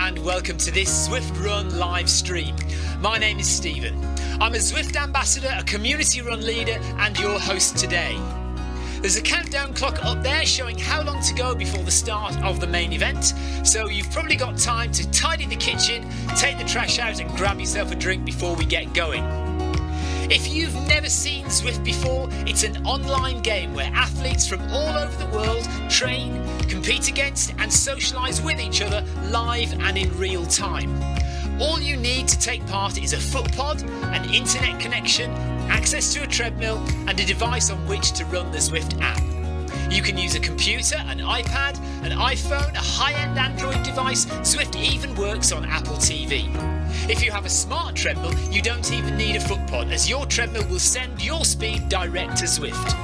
and welcome to this Zwift Run live stream. My name is Stephen. I'm a Zwift ambassador, a community run leader and your host today. There's a countdown clock up there showing how long to go before the start of the main event, so you've probably got time to tidy the kitchen, take the trash out and grab yourself a drink before we get going. If you've never seen Zwift before, it's an online game where athletes from all over the world train, compete against and socialise with each other live and in real time. All you need to take part is a foot pod, an internet connection, access to a treadmill and a device on which to run the Zwift app. You can use a computer, an iPad, an iPhone, a high-end Android device. Zwift even works on Apple TV. If you have a smart treadmill, you don't even need a foot pod, as your treadmill will send your speed direct to Zwift.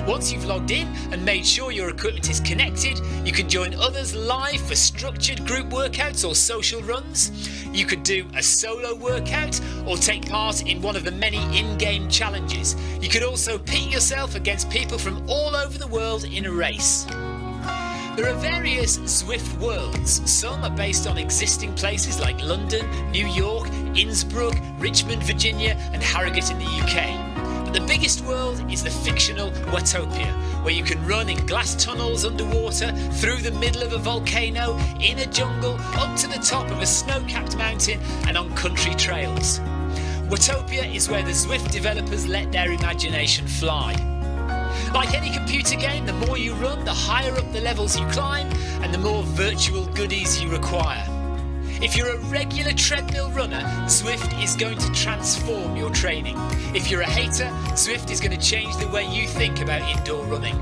Once you've logged in and made sure your equipment is connected, you can join others live for structured group workouts or social runs. You could do a solo workout or take part in one of the many in-game challenges. You could also pit yourself against people from all over the world in a race. There are various Zwift worlds. Some are based on existing places like London, New York, Innsbruck, Richmond, Virginia and Harrogate in the UK. But the biggest world is the fictional Watopia, where you can run in glass tunnels underwater, through the middle of a volcano, in a jungle, up to the top of a snow-capped mountain and on country trails. Watopia is where the Zwift developers let their imagination fly. Like any computer game, the more you run, the higher up the levels you climb and the more virtual goodies you require. If you're a regular treadmill runner, Zwift is going to transform your training. If you're a hater, Zwift is going to change the way you think about indoor running.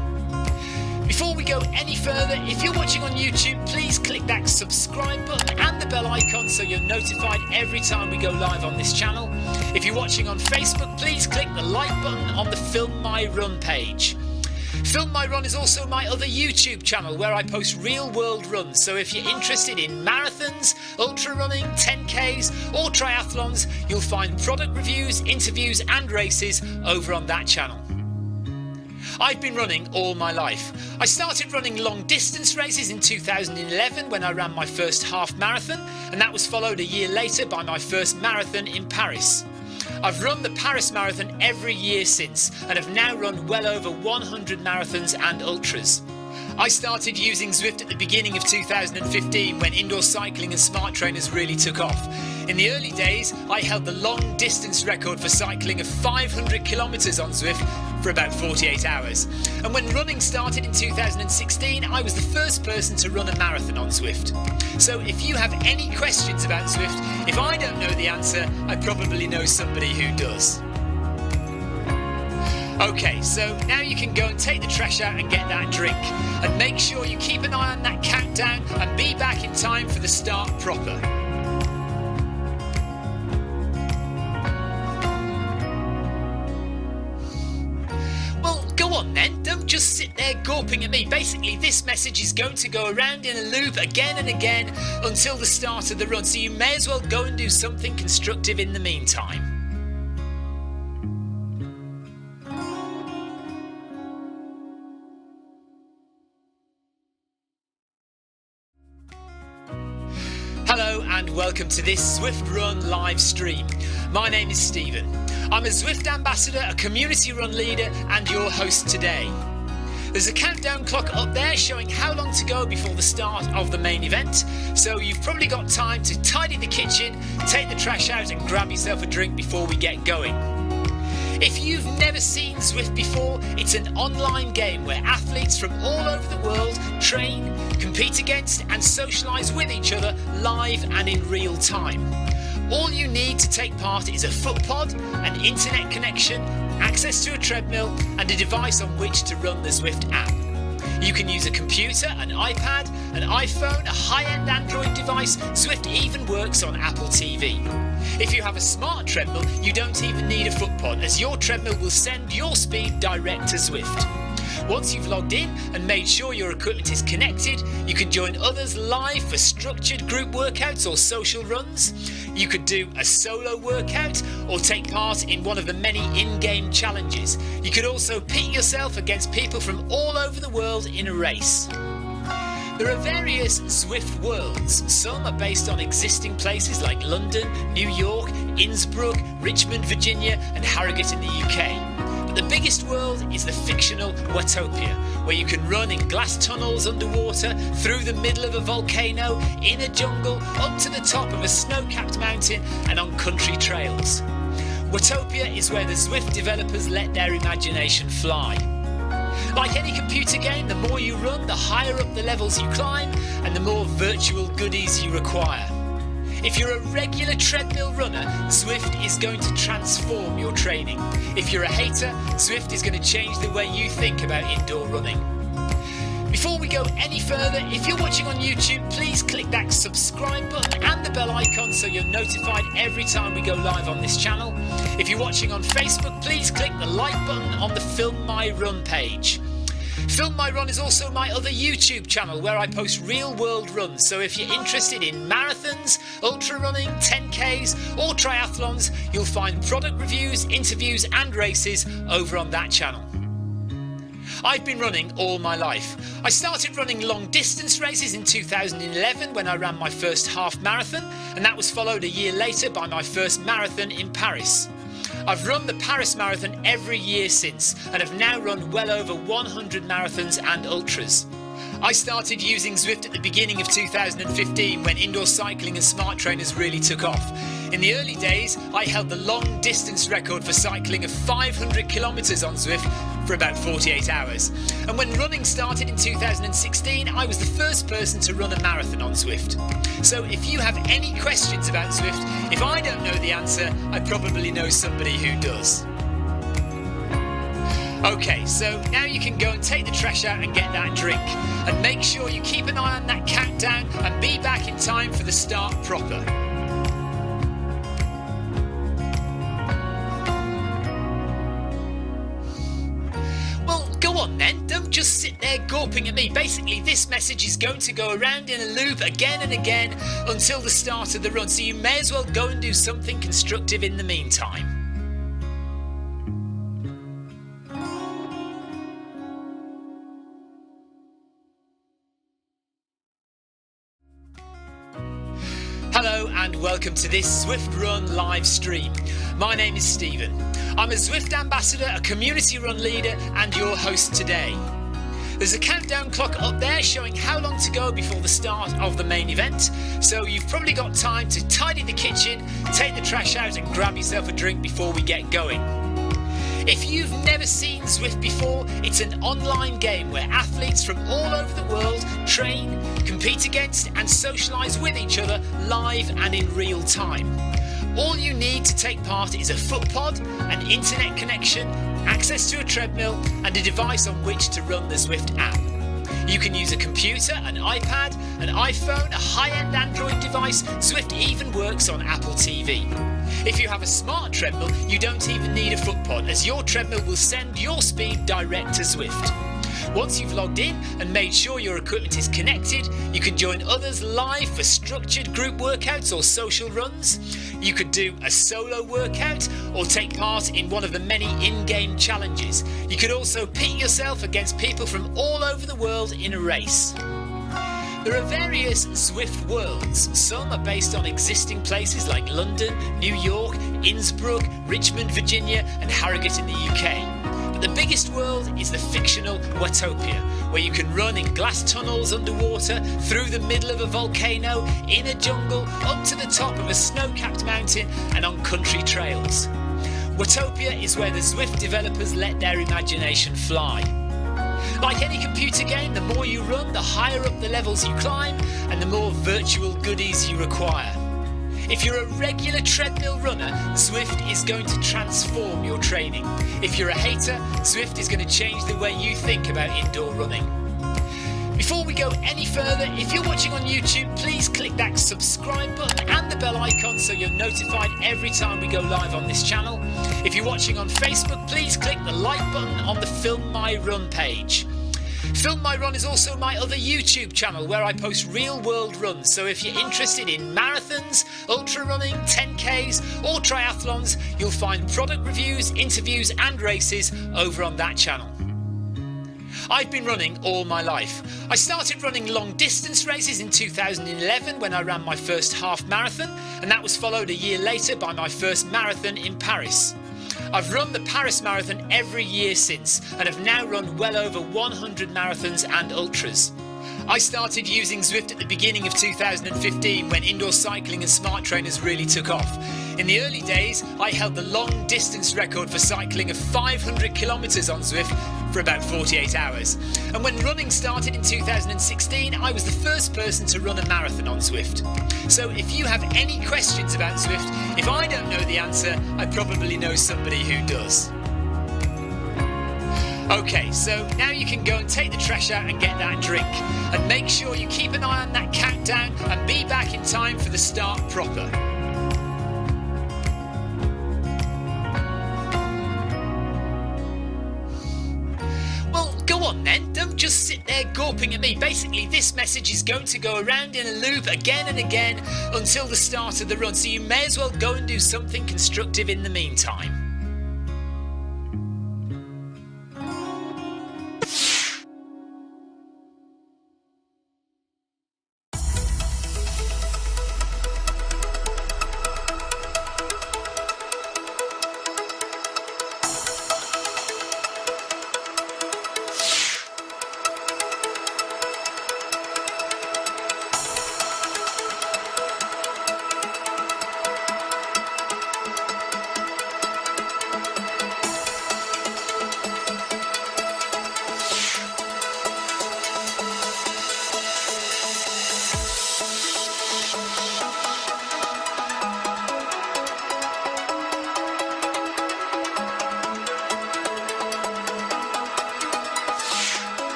Before we go any further, if you're watching on YouTube, please click that subscribe button and the bell icon so you're notified every time we go live on this channel. If you're watching on Facebook, please click the like button on the Film My Run page. Film My Run is also my other YouTube channel where I post real world runs, so if you're interested in marathons, ultra running, 10Ks or triathlons, you'll find product reviews, interviews and races over on that channel. I've been running all my life. I started running long distance races in 2011 when I ran my first half marathon, and that was followed a year later by my first marathon in Paris. I've run the Paris Marathon every year since and have now run well over 100 marathons and ultras. I started using Zwift at the beginning of 2015 when indoor cycling and smart trainers really took off. In the early days, I held the long distance record for cycling of 500 kilometres on Zwift for about 48 hours. And when running started in 2016, I was the first person to run a marathon on Zwift. So if you have any questions about Zwift, if I don't know the answer, I probably know somebody who does. Okay, so now you can go and take the trash out and get that drink. And make sure you keep an eye on that countdown and be back in time for the start proper. Well, go on then, don't just sit there gawping at me. Basically, this message is going to go around in a loop again and again until the start of the run, so you may as well go and do something constructive in the meantime. Hello and welcome to this Zwift Run live stream. My name is Stephen. I'm a Zwift ambassador, a community run leader and your host today. There's a countdown clock up there showing how long to go before the start of the main event, so you've probably got time to tidy the kitchen, take the trash out and grab yourself a drink before we get going. If you've never seen Zwift before, it's an online game where athletes from all over the world train, compete against and socialise with each other live and in real time. All you need to take part is a foot pod, an internet connection, access to a treadmill and a device on which to run the Zwift app. You can use a computer, an iPad, an iPhone, a high-end Android device. Zwift even works on Apple TV. If you have a smart treadmill, you don't even need a foot pod, as your treadmill will send your speed direct to Zwift. Once you've logged in and made sure your equipment is connected, you can join others live for structured group workouts or social runs. You could do a solo workout or take part in one of the many in-game challenges. You could also pit yourself against people from all over the world in a race. There are various Zwift worlds. Some are based on existing places like London, New York, Innsbruck, Richmond, Virginia and Harrogate in the UK. But the biggest world is the fictional Watopia, where you can run in glass tunnels underwater, through the middle of a volcano, in a jungle, up to the top of a snow-capped mountain and on country trails. Watopia is where the Zwift developers let their imagination fly. Like any computer game, the more you run, the higher up the levels you climb and the more virtual goodies you require. If you're a regular treadmill runner, Zwift is going to transform your training. If you're a hater, Zwift is going to change the way you think about indoor running. Before we go any further, if you're watching on YouTube, please click that subscribe button and the bell icon so you're notified every time we go live on this channel. If you're watching on Facebook, please click the like button on the Film My Run page. Film My Run is also my other YouTube channel where I post real world runs, so if you're interested in marathons, ultra running, 10Ks or triathlons, you'll find product reviews, interviews and races over on that channel. I've been running all my life. I started running long distance races in 2011 when I ran my first half marathon, and that was followed a year later by my first marathon in Paris. I've run the Paris Marathon every year since and have now run well over 100 marathons and ultras. I started using Zwift at the beginning of 2015 when indoor cycling and smart trainers really took off. In the early days, I held the long distance record for cycling of 500 kilometres on Zwift for about 48 hours. And when running started in 2016, I was the first person to run a marathon on Zwift. So if you have any questions about Zwift, if I don't know the answer, I probably know somebody who does. Okay, so now you can go and take the trash out and get that drink. And make sure you keep an eye on that countdown and be back in time for the start proper. Well, go on then, don't just sit there gawping at me. Basically, this message is going to go around in a loop again and again until the start of the run, so you may as well go and do something constructive in the meantime. Hello and welcome to this Zwift Run live stream. My name is Stephen. I'm a Zwift ambassador, a community run leader and your host today. There's a countdown clock up there showing how long to go before the start of the main event, so you've probably got time to tidy the kitchen, take the trash out and grab yourself a drink before we get going. If you've never seen Zwift before, it's an online game where athletes from all over the world train, compete against and socialise with each other live and in real time. All you need to take part is a foot pod, an internet connection, access to a treadmill and a device on which to run the Zwift app. You can use a computer, an iPad, an iPhone, a high-end Android device. Zwift even works on Apple TV. If you have a smart treadmill, you don't even need a foot pod, as your treadmill will send your speed direct to Zwift. Once you've logged in and made sure your equipment is connected, you can join others live for structured group workouts or social runs. You could do a solo workout or take part in one of the many in-game challenges. You could also pit yourself against people from all over the world in a race. There are various Zwift worlds. Some are based on existing places like London, New York, Innsbruck, Richmond, Virginia and Harrogate in the UK. But the biggest world is the fictional Watopia, where you can run in glass tunnels underwater, through the middle of a volcano, in a jungle, up to the top of a snow-capped mountain and on country trails. Watopia is where the Zwift developers let their imagination fly. Like any computer game, the more you run, the higher up the levels you climb and the more virtual goodies you require. If you're a regular treadmill runner, Zwift is going to transform your training. If you're a hater, Zwift is going to change the way you think about indoor running. Before we go any further, if you're watching on YouTube, please click that subscribe button and the bell icon so you're notified every time we go live on this channel. If you're watching on Facebook, please click the like button on the Film My Run page. Film My Run is also my other YouTube channel where I post real world runs, so if you're interested in marathons, ultra running, 10Ks or triathlons, you'll find product reviews, interviews and races over on that channel. I've been running all my life. I started running long distance races in 2011 when I ran my first half marathon, and that was followed a year later by my first marathon in Paris. I've run the Paris Marathon every year since and have now run well over 100 marathons and ultras. I started using Zwift at the beginning of 2015 when indoor cycling and smart trainers really took off. In the early days, I held the long distance record for cycling of 500 kilometres on Zwift for about 48 hours. And when running started in 2016, I was the first person to run a marathon on Zwift. So if you have any questions about Zwift, if I don't know the answer, I probably know somebody who does. Okay, so now you can go and take the trash out and get that drink. And make sure you keep an eye on that countdown and be back in time for the start proper. Well, go on then, don't just sit there gawping at me. Basically, this message is going to go around in a loop again and again until the start of the run, so you may as well go and do something constructive in the meantime.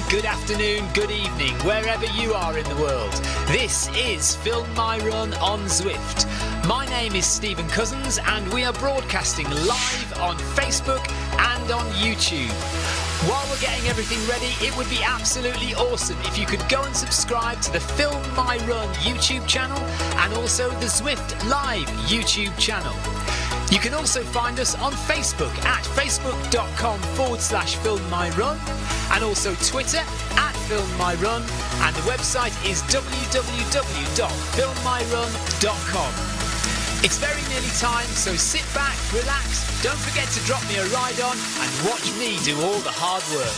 Good afternoon, good evening, wherever you are in the world. This is Film My Run on Zwift. My name is Stephen Cousins and we are broadcasting live on Facebook and on YouTube. While we're getting everything ready, it would be absolutely awesome if you could go and subscribe to the Film My Run YouTube channel and also the Zwift Live YouTube channel. You can also find us on Facebook at facebook.com/filmmyrun and also Twitter at filmmyrun, and the website is www.filmmyrun.com. It's very nearly time, so sit back, relax, don't forget to drop me a ride on and watch me do all the hard work.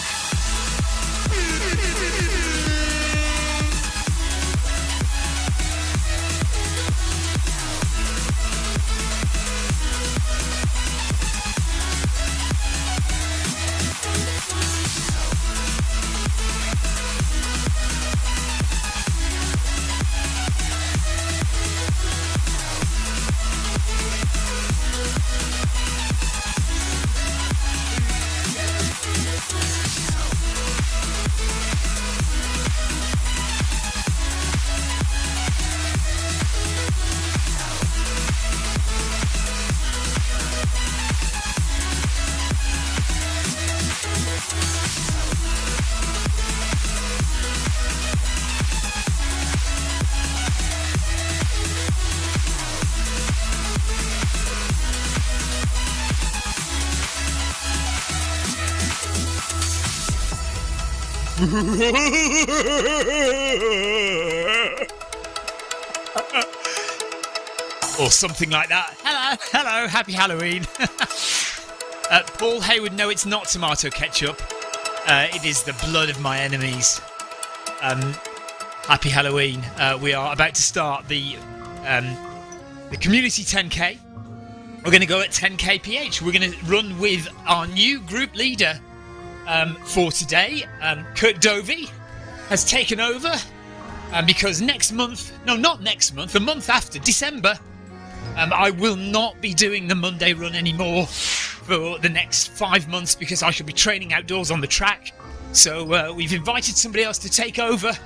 Or something like that. Hello, happy Halloween. Paul Hayward, no, it's not tomato ketchup. It is the blood of my enemies. Happy Halloween. We are about to start the community 10k. We're going to go at 10 kph. We're going to run with our new group leader for today. Kurt Dovey has taken over because next month, no, not next month, the month after, December, I will not be doing the Monday run anymore for the next 5 months because I shall be training outdoors on the track. So we've invited somebody else to take over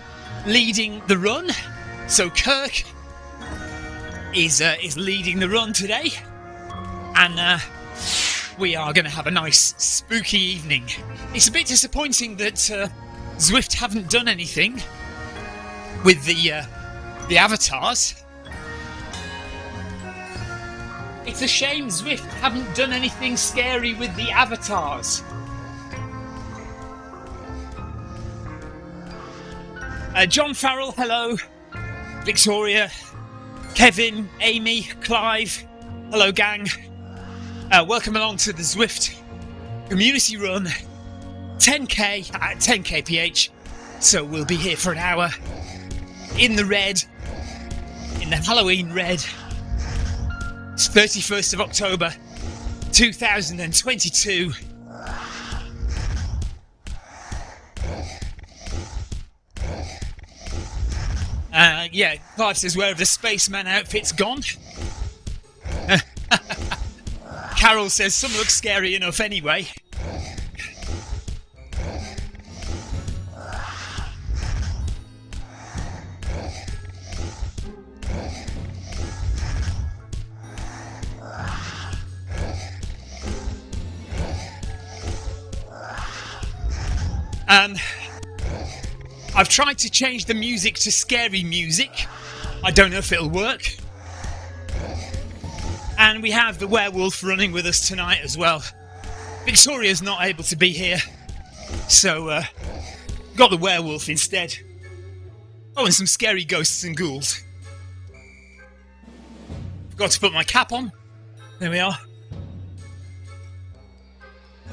leading the run. So Kirk is leading the run today, and we are going to have a nice spooky evening. It's a bit disappointing that Zwift haven't done anything with the avatars. It's a shame Zwift haven't done anything scary with the avatars. John Farrell, hello. Victoria, Kevin, Amy, Clive, hello gang. Welcome along to the Zwift community run 10k at 10 kph. So we'll be here for an hour in the red, in the Halloween red. It's 31st of October 2022. Yeah, Clive says, where have the spaceman outfits gone? Carol says, some look scary enough anyway. I've tried to change the music to scary music. I don't know if it'll work. And we have the werewolf running with us tonight as well. Victoria's not able to be here, so got the werewolf instead. Oh, and some scary ghosts and ghouls. Forgot to put my cap on. There we are.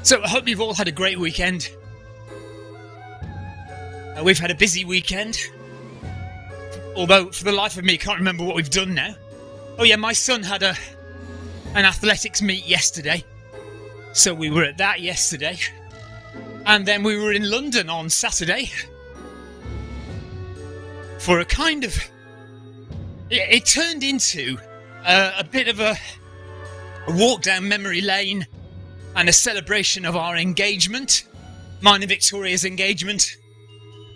So I hope you've all had a great weekend. We've had a busy weekend, although for the life of me I can't remember what we've done now. Oh yeah, my son had an athletics meet yesterday, so we were at that yesterday, and then we were in London on Saturday for a kind of... It turned into a bit of a walk down memory lane and a celebration of our engagement, mine and Victoria's engagement.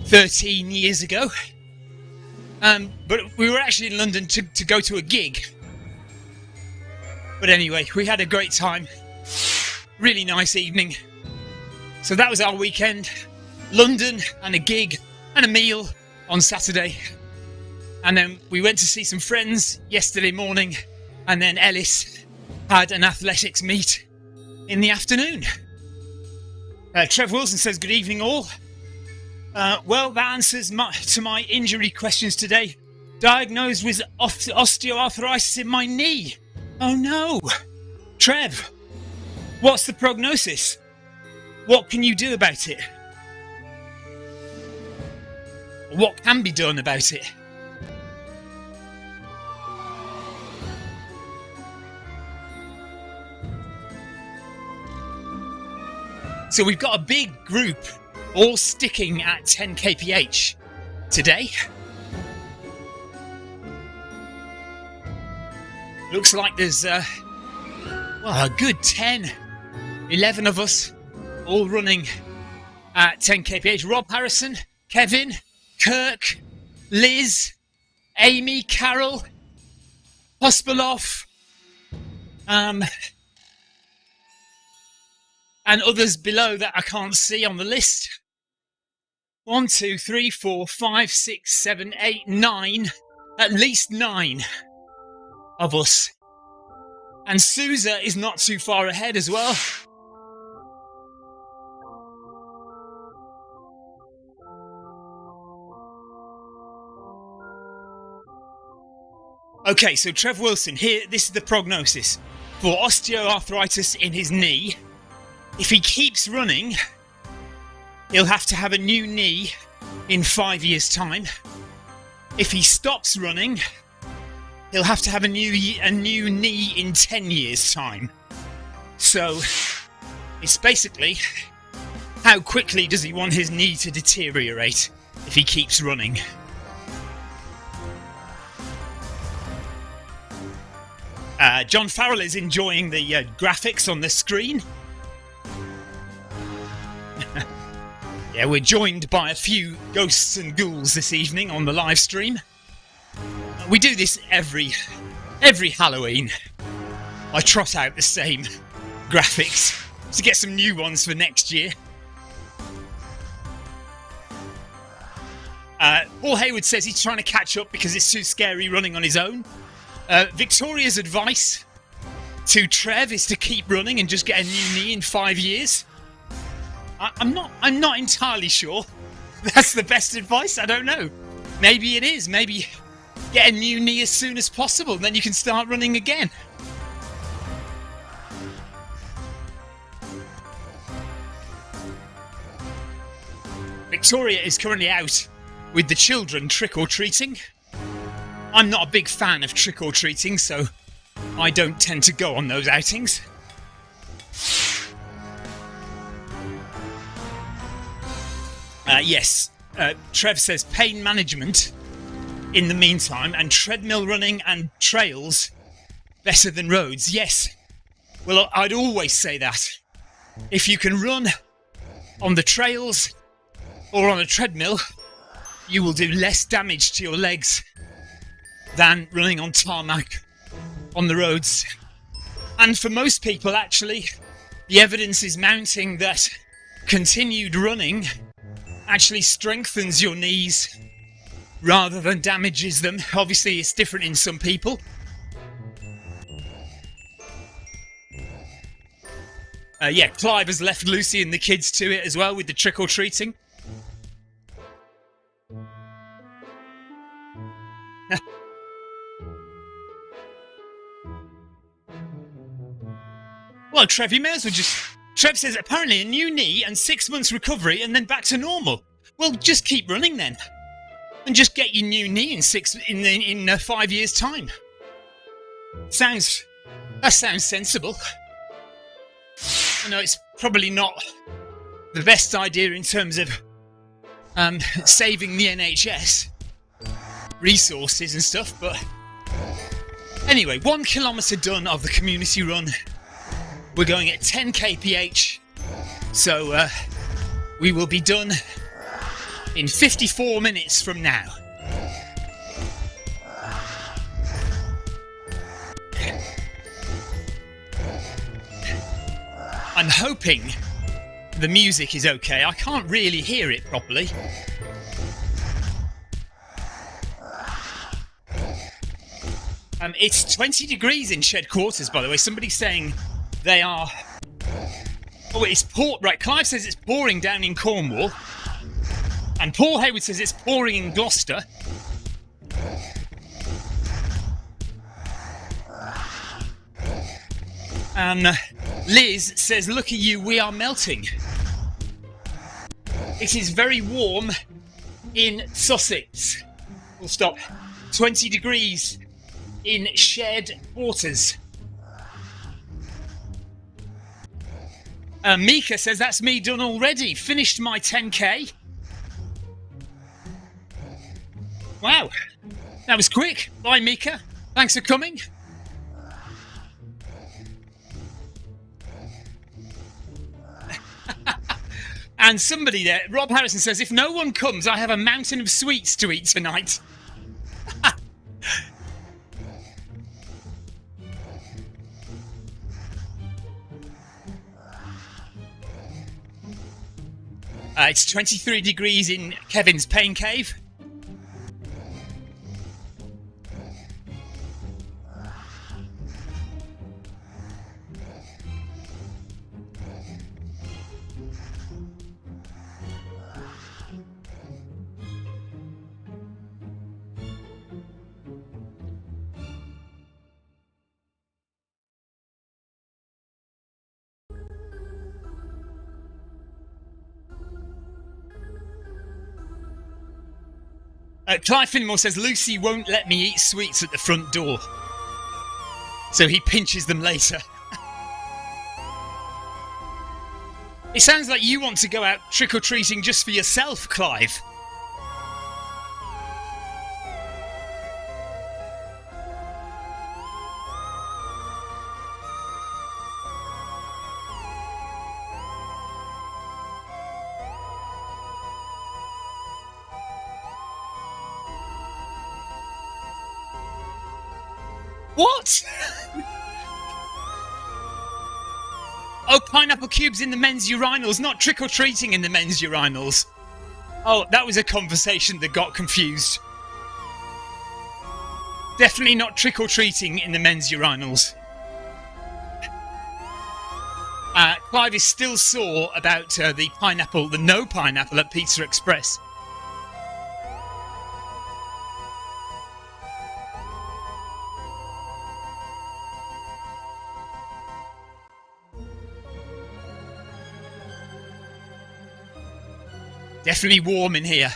13 years ago, but we were actually in London to go to a gig. But anyway, we had a great time, really nice evening. So that was our weekend, London and a gig and a meal on Saturday, and then we went to see some friends yesterday morning, and then Ellis had an athletics meet in the afternoon. Trev Wilson says, good evening all. Well, that answers to my injury questions today. Diagnosed with osteoarthritis in my knee. Oh no! Trev, what's the prognosis? What can you do about it? What can be done about it? So we've got a big group all sticking at 10 kph today. Looks like there's well, a good 10, 11 of us all running at 10 kph. Rob Harrison, Kevin, Kirk, Liz, Amy, Carol, Hospaloff, and others below that I can't see on the list. 1, 2, 3, 4, 5, 6, 7, 8, 9. At least 9 of us. And Sousa is not too far ahead as well. Okay, so Trev Wilson, here, this is the prognosis for osteoarthritis in his knee. If he keeps running, he'll have to have a new knee in 5 years' time. If he stops running, he'll have to have a new knee in 10 years' time. So, it's basically, how quickly does he want his knee to deteriorate if he keeps running? John Farrell is enjoying the graphics on the screen. Yeah, we're joined by a few ghosts and ghouls this evening on the live stream. We do this every Halloween. I trot out the same graphics to get some new ones for next year. Paul Hayward says he's trying to catch up because it's too scary running on his own. Victoria's advice to Trev is to keep running and just get a new knee in 5 years. I'm not entirely sure that's the best advice. I don't know. Maybe it is. Maybe get a new knee as soon as possible, then you can start running again. Victoria is currently out with the children trick-or-treating. I'm not a big fan of trick-or-treating, so I don't tend to go on those outings. Yes, Trev says pain management in the meantime, and treadmill running and trails better than roads. Yes, well, I'd always say that. If you can run on the trails or on a treadmill, you will do less damage to your legs than running on tarmac on the roads. And for most people, actually, the evidence is mounting that continued running actually strengthens your knees rather than damages them. Obviously, it's different in some people. Yeah, Clive has left Lucy and the kids to it as well with the trick-or-treating. Well, Trev, you may as well just... Trev says apparently a new knee and 6 months recovery and then back to normal. Well, just keep running then. And just get your new knee in 5 years' time. That sounds sensible. I know it's probably not the best idea in terms of saving the NHS resources and stuff, but anyway, 1 kilometre done of the community run. We're going at 10 kph, so we will be done in 54 minutes from now. I'm hoping the music is okay. I can't really hear it properly. It's 20 degrees in shed quarters, by the way. Somebody's saying they are... Oh, it's right. Clive says it's pouring down in Cornwall. And Paul Hayward says it's pouring in Gloucester. And Liz says, look at you, we are melting. It is very warm in Sussex. We'll stop. 20 degrees in shared quarters. Mika says, that's me done already. Finished my 10k. Wow, that was quick. Bye, Mika. Thanks for coming. And somebody there, Rob Harrison says, if no one comes, I have a mountain of sweets to eat tonight. It's 23 degrees in Kevin's pain cave. Clive Finmore says, Lucy won't let me eat sweets at the front door. So he pinches them later. It sounds like you want to go out trick-or-treating just for yourself, Clive. What? Oh, pineapple cubes in the men's urinals, not trick-or-treating in the men's urinals. Oh, that was a conversation that got confused. Definitely not trick-or-treating in the men's urinals. Clive is still sore about the no pineapple at Pizza Express. Definitely warm in here.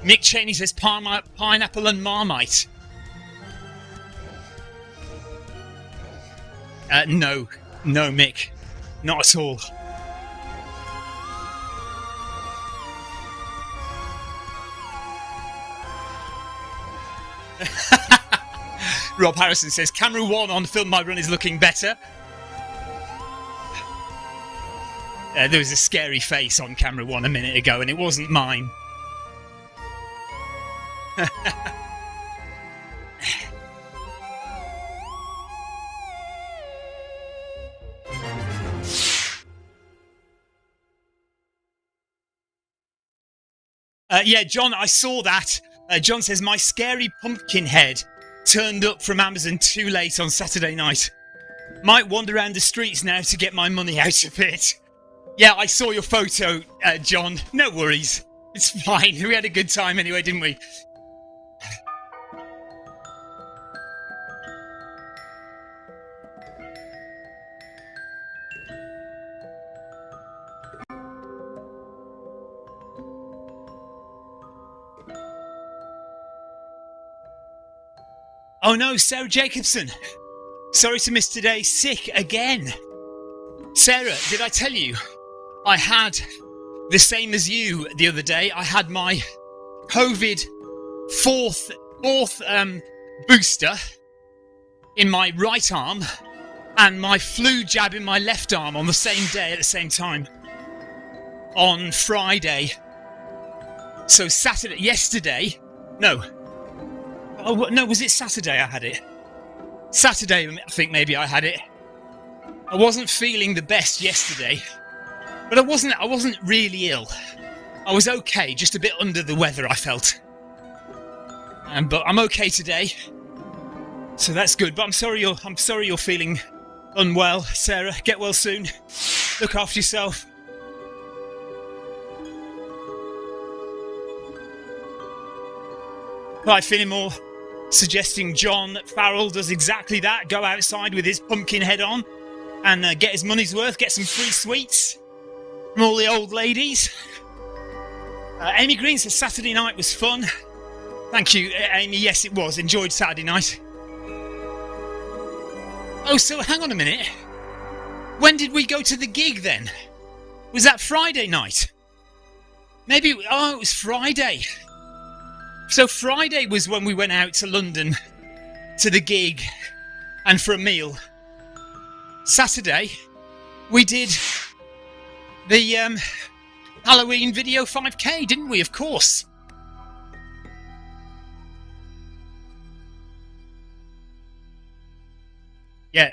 Mick Cheney says pineapple and Marmite. No, Mick, not at all. Rob Harrison says, camera 1 on Film My Run is looking better. There was a scary face on camera 1 a minute ago, and it wasn't mine. Yeah, John, I saw that. John says, my scary pumpkin head turned up from Amazon too late on Saturday night. Might wander around the streets now to get my money out of it. Yeah, I saw your photo, John. No worries. It's fine. We had a good time anyway, didn't we? Oh no, Sarah Jacobson. Sorry to miss today. Sick again. Sarah, did I tell you? I had the same as you the other day. I had my COVID fourth booster in my right arm and my flu jab in my left arm on the same day at the same time. On Friday. So yesterday, no. Oh, no, was it Saturday I had it? Saturday, I think maybe I had it. I wasn't feeling the best yesterday, but I wasn't really ill. I was okay, just a bit under the weather I felt. But I'm okay today, so that's good. But I'm sorry you're feeling unwell, Sarah. Get well soon. Look after yourself. Clive Finnemore suggesting John Farrell does exactly that. Go outside with his pumpkin head on and get his money's worth, get some free sweets from all the old ladies. Amy Green says Saturday night was fun. Thank you, Amy. Yes, it was. Enjoyed Saturday night. Oh, so hang on a minute. When did we go to the gig then? Was that Friday night? Maybe, oh, it was Friday. So Friday was when we went out to London to the gig and for a meal. Saturday, we did the Halloween video 5k, didn't we? Of course. Yeah,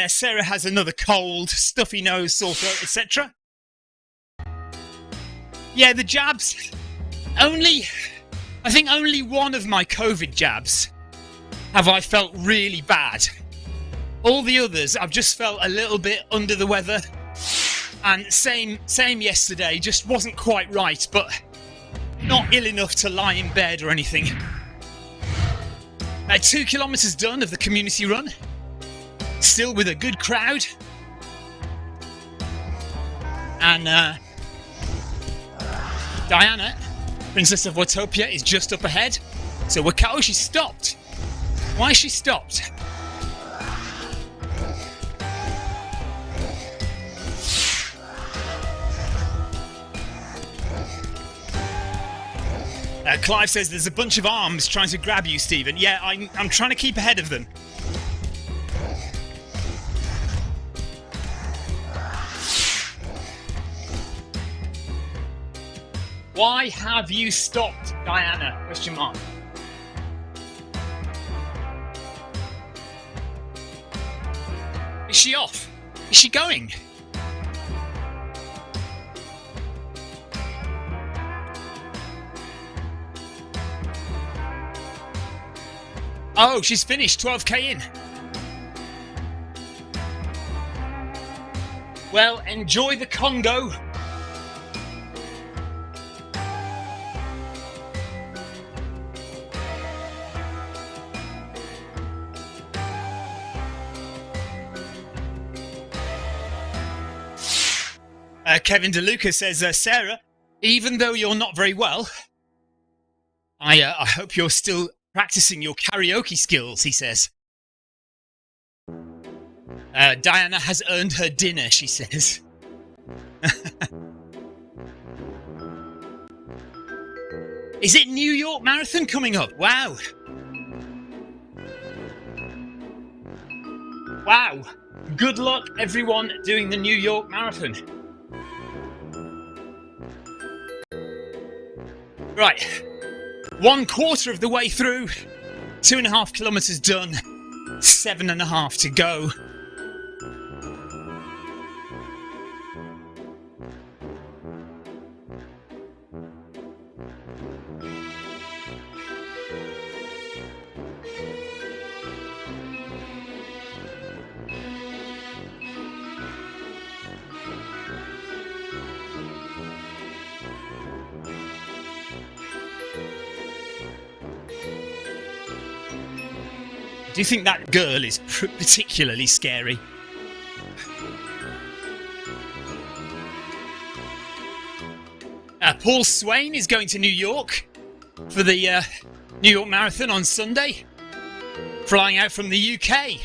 Sarah has another cold, stuffy nose, sore throat, etc. Yeah, the jabs. I think only one of my COVID jabs have I felt really bad. All the others, I've just felt a little bit under the weather. And same yesterday, just wasn't quite right, but not ill enough to lie in bed or anything. 2 kilometres done of the community run. Still with a good crowd. And Diana, Princess of Watopia, is just up ahead. So oh, she stopped. Why she stopped? Clive says there's a bunch of arms trying to grab you, Stephen. Yeah, I'm trying to keep ahead of them. Why have you stopped, Diana? Question mark. Is she off? Is she going? Oh, she's finished 12k in. Well, enjoy the Congo. Kevin DeLuca says, Sarah, even though you're not very well, I hope you're still practicing your karaoke skills, he says. Diana has earned her dinner, she says. Is it New York Marathon coming up? Wow. Wow. Good luck, everyone doing the New York Marathon. Right. 1/4 of the way through. 2.5 kilometres done. 7.5 to go. Do you think that girl is particularly scary? Paul Swain is going to New York for the New York Marathon on Sunday, flying out from the UK.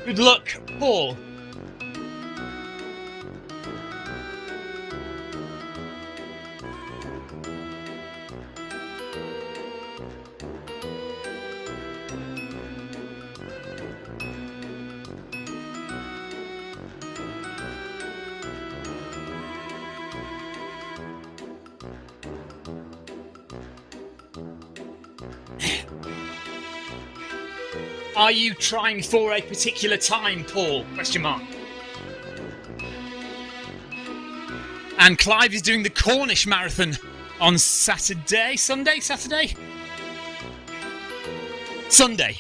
Good luck, Paul. Are you trying for a particular time, Paul? Question mark. And Clive is doing the Cornish Marathon on Saturday. Sunday? Saturday? Sunday.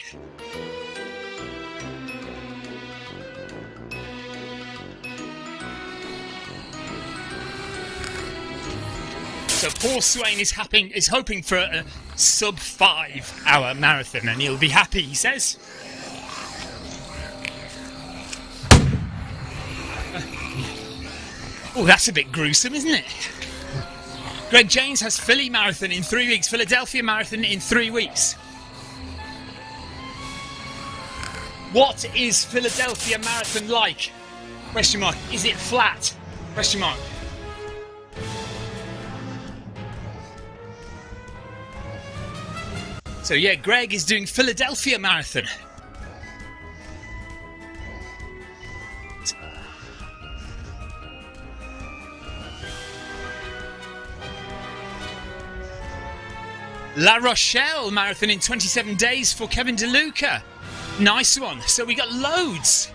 So Paul Swain is hoping for a sub 5-hour marathon, and he'll be happy, he says. Oh, that's a bit gruesome, isn't it? Greg James has Philly Marathon in 3 weeks, Philadelphia Marathon in 3 weeks. What is Philadelphia Marathon like? Question mark. Is it flat? Question mark. So yeah, Greg is doing Philadelphia Marathon. La Rochelle Marathon in 27 days for Kevin DeLuca. Nice one. So we got loads.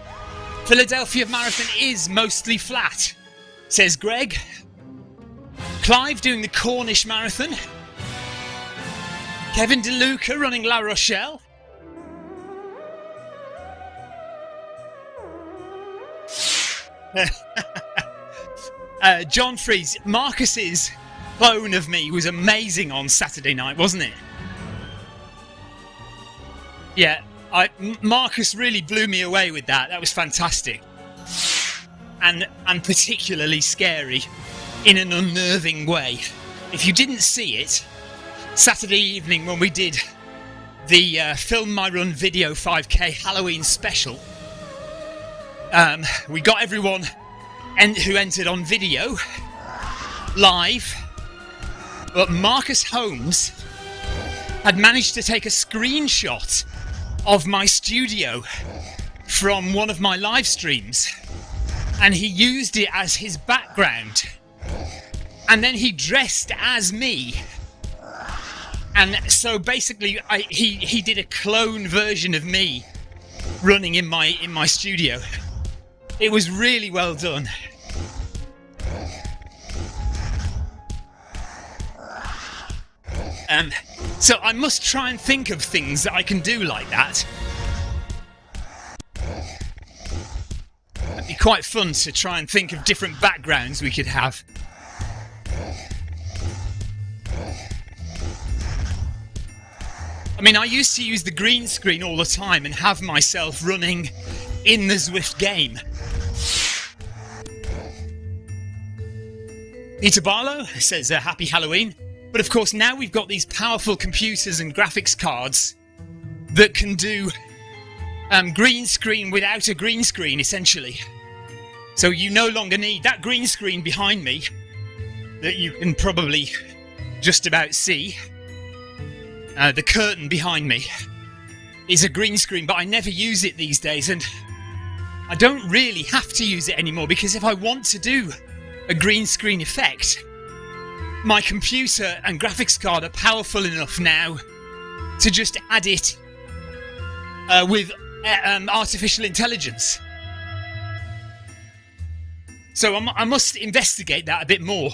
Philadelphia Marathon is mostly flat, says Greg. Clive doing the Cornish Marathon. Kevin DeLuca running La Rochelle. John Fries, Marcus's clone of me was amazing on Saturday night, wasn't it? Yeah, Marcus really blew me away with that. That was fantastic. And particularly scary in an unnerving way. If you didn't see it, Saturday evening when we did the Film My Run Video 5K Halloween special, we got everyone who entered on video live, but Marcus Holmes had managed to take a screenshot of my studio from one of my live streams, and he used it as his background, and then he dressed as me. And so basically, he did a clone version of me running in my studio. It was really well done. So I must try and think of things that I can do like that. quite fun to try and think of different backgrounds we could have. I mean, I used to use the green screen all the time and have myself running in the Zwift game. Peter Barlow says happy Halloween. But of course now we've got these powerful computers and graphics cards that can do green screen without a green screen, essentially. So you no longer need that green screen behind me that you can probably just about see. The curtain behind me is a green screen, but I never use it these days, and I don't really have to use it anymore, because if I want to do a green screen effect, my computer and graphics card are powerful enough now to just add it with artificial intelligence. So I must investigate that a bit more.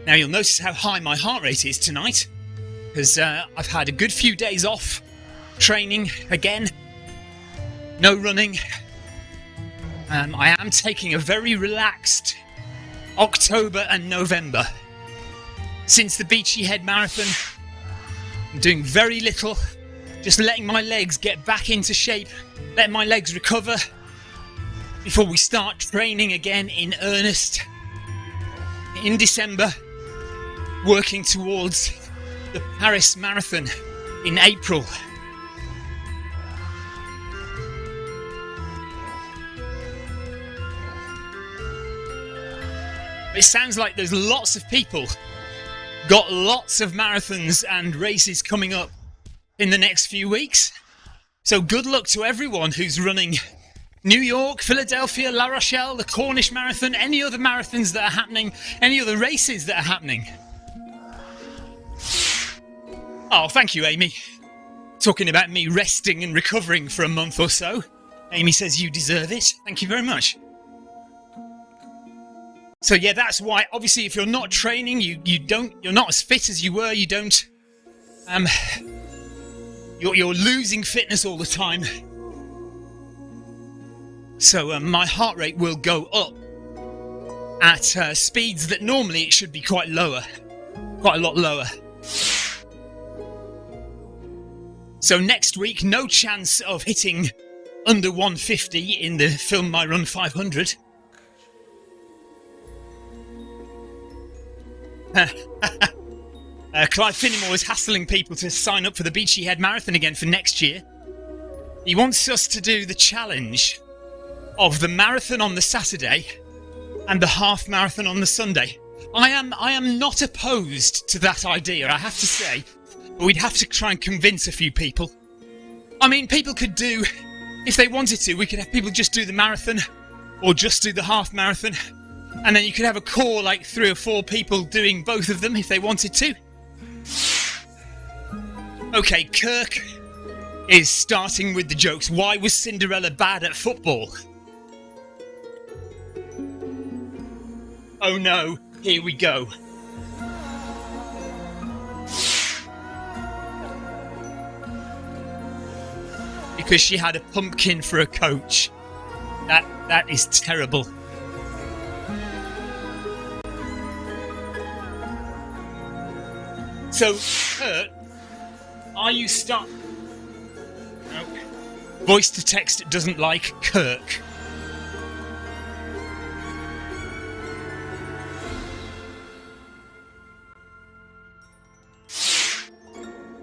Now you'll notice how high my heart rate is tonight, because I've had a good few days off training again, no running. I am taking a very relaxed October and November. Since the Beachy Head Marathon, I'm doing very little, just letting my legs get back into shape, letting my legs recover before we start training again in earnest in December, working towards the Paris Marathon in April. It sounds like there's lots of people got lots of marathons and races coming up in the next few weeks. So good luck to everyone who's running New York, Philadelphia, La Rochelle, the Cornish Marathon, any other marathons that are happening, any other races that are happening. Oh, thank you, Amy. Talking about me resting and recovering for a month or so. Amy says you deserve it. Thank you very much. So yeah, that's why, obviously, if you're not training, you're not as fit as you were, you're losing fitness all the time. So my heart rate will go up at speeds that normally it should be quite a lot lower. So next week, no chance of hitting under 150 in the Film My Run 500. Clive Finnemore is hassling people to sign up for the Beachy Head Marathon again for next year. He wants us to do the challenge of the marathon on the Saturday and the half marathon on the Sunday. I am not opposed to that idea, I have to say, but we'd have to try and convince a few people. I mean, people could do, if they wanted to, we could have people just do the marathon or just do the half marathon. And then you could have a core, like 3 or 4 people doing both of them if they wanted to. Okay, Kirk is starting with the jokes. Why was Cinderella bad at football? Oh no, here we go. Because she had a pumpkin for a coach. That is terrible. So, Kurt, are you stuck? No. Voice to text doesn't like Kirk.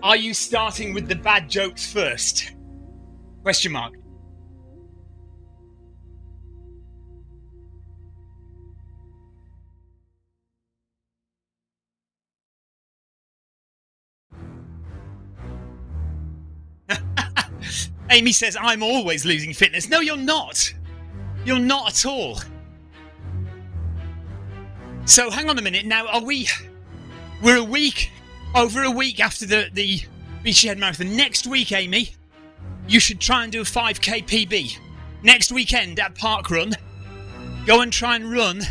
Are you starting with the bad jokes first? Question mark. Amy says, I'm always losing fitness. No, you're not. You're not at all. So hang on a minute. Now, we're over a week after the Beachy Head Marathon. Next week, Amy, you should try and do a 5k PB. Next weekend at Park Run, go and try and run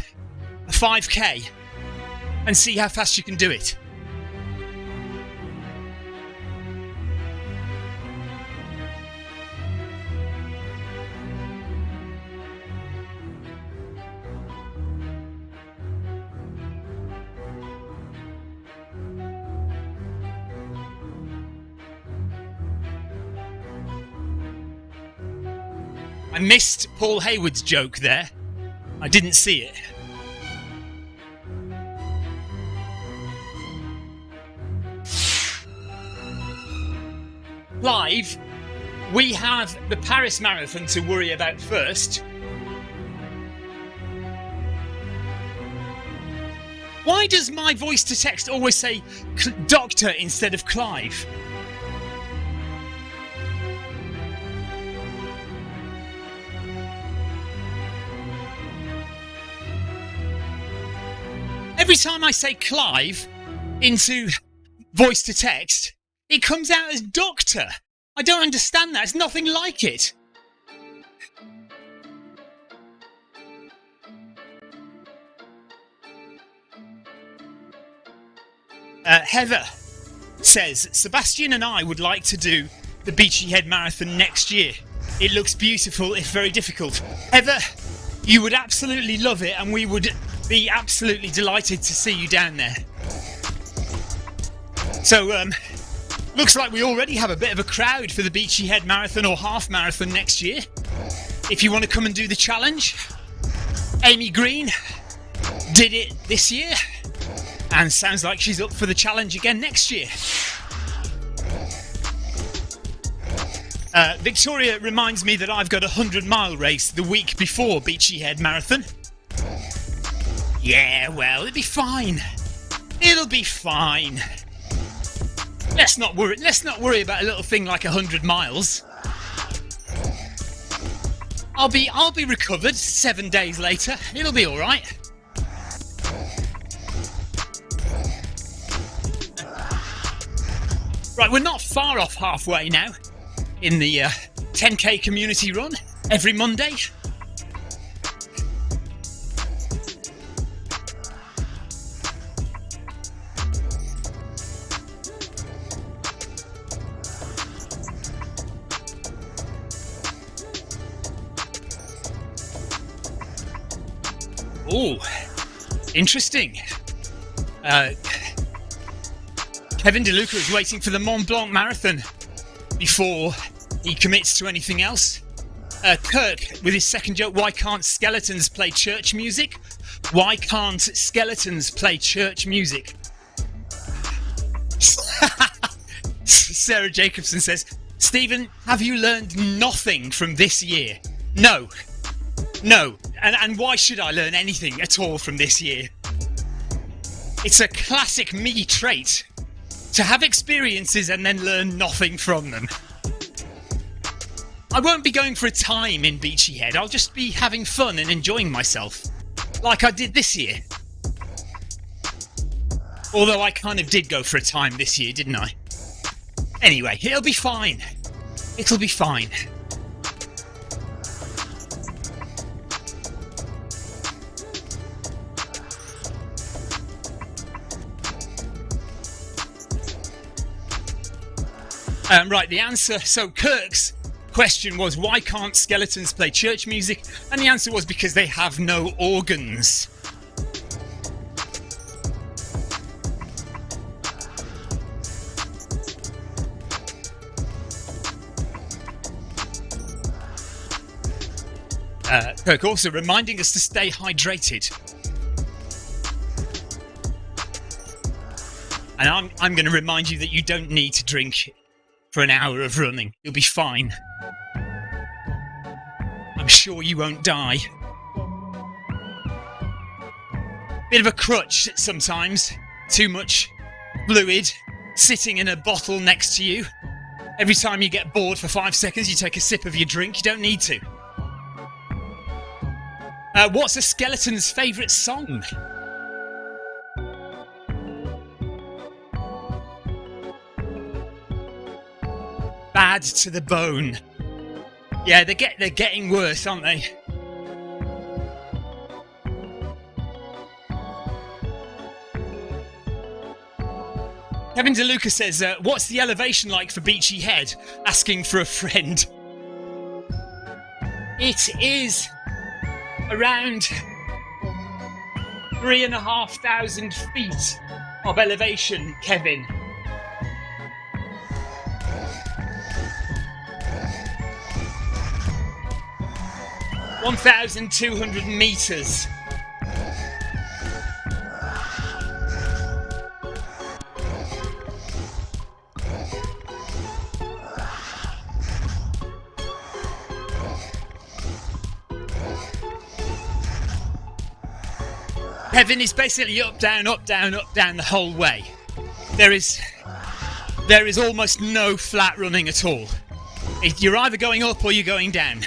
a 5k and see how fast you can do it. I missed Paul Hayward's joke there. I didn't see it. Live, we have the Paris Marathon to worry about first. Why does my voice to text always say Doctor instead of Clive? Every time I say Clive into voice to text, it comes out as Doctor. I don't understand that. It's nothing like it. Heather says, Sebastian and I would like to do the Beachy Head Marathon next year. It looks beautiful, if very difficult. Heather, you would absolutely love it, and we would be absolutely delighted to see you down there. So, looks like we already have a bit of a crowd for the Beachy Head Marathon or half marathon next year. If you want to come and do the challenge, Amy Green did it this year, and sounds like she's up for the challenge again next year. Victoria reminds me that I've got a 100-mile race the week before Beachy Head Marathon. Yeah, well, it'll be fine. It'll be fine. Let's not worry about a little thing like 100 miles. I'll be recovered 7 days later. It'll be all right. Right, we're not far off halfway now in the 10k community run every Monday. Oh, interesting. Kevin DeLuca is waiting for the Mont Blanc Marathon before he commits to anything else. Kirk, with his second joke, why can't skeletons play church music? Why can't skeletons play church music? Sarah Jacobson says, Stephen, have you learned nothing from this year? No. And why should I learn anything at all from this year? It's a classic me trait to have experiences and then learn nothing from them. I won't be going for a time in Beachy Head. I'll just be having fun and enjoying myself, like I did this year. Although I kind of did go for a time this year, didn't I? Anyway, it'll be fine. It'll be fine. Right, the answer. So Kirk's question was, why can't skeletons play church music? And the answer was because they have no organs. Kirk also reminding us to stay hydrated. And I'm going to remind you that you don't need to drink for an hour of running. You'll be fine. I'm sure you won't die. Bit of a crutch sometimes. Too much fluid sitting in a bottle next to you. Every time you get bored for 5 seconds, you take a sip of your drink. You don't need to. What's a skeleton's favourite song? Bad to the Bone. Yeah, they're getting worse, aren't they? Kevin DeLuca says, what's the elevation like for Beachy Head? Asking for a friend. It is around 3,500 feet of elevation, Kevin. 1,200 metres. Kevin is basically up, down, up, down, up, down the whole way. There is almost no flat running at all. You're either going up or you're going down.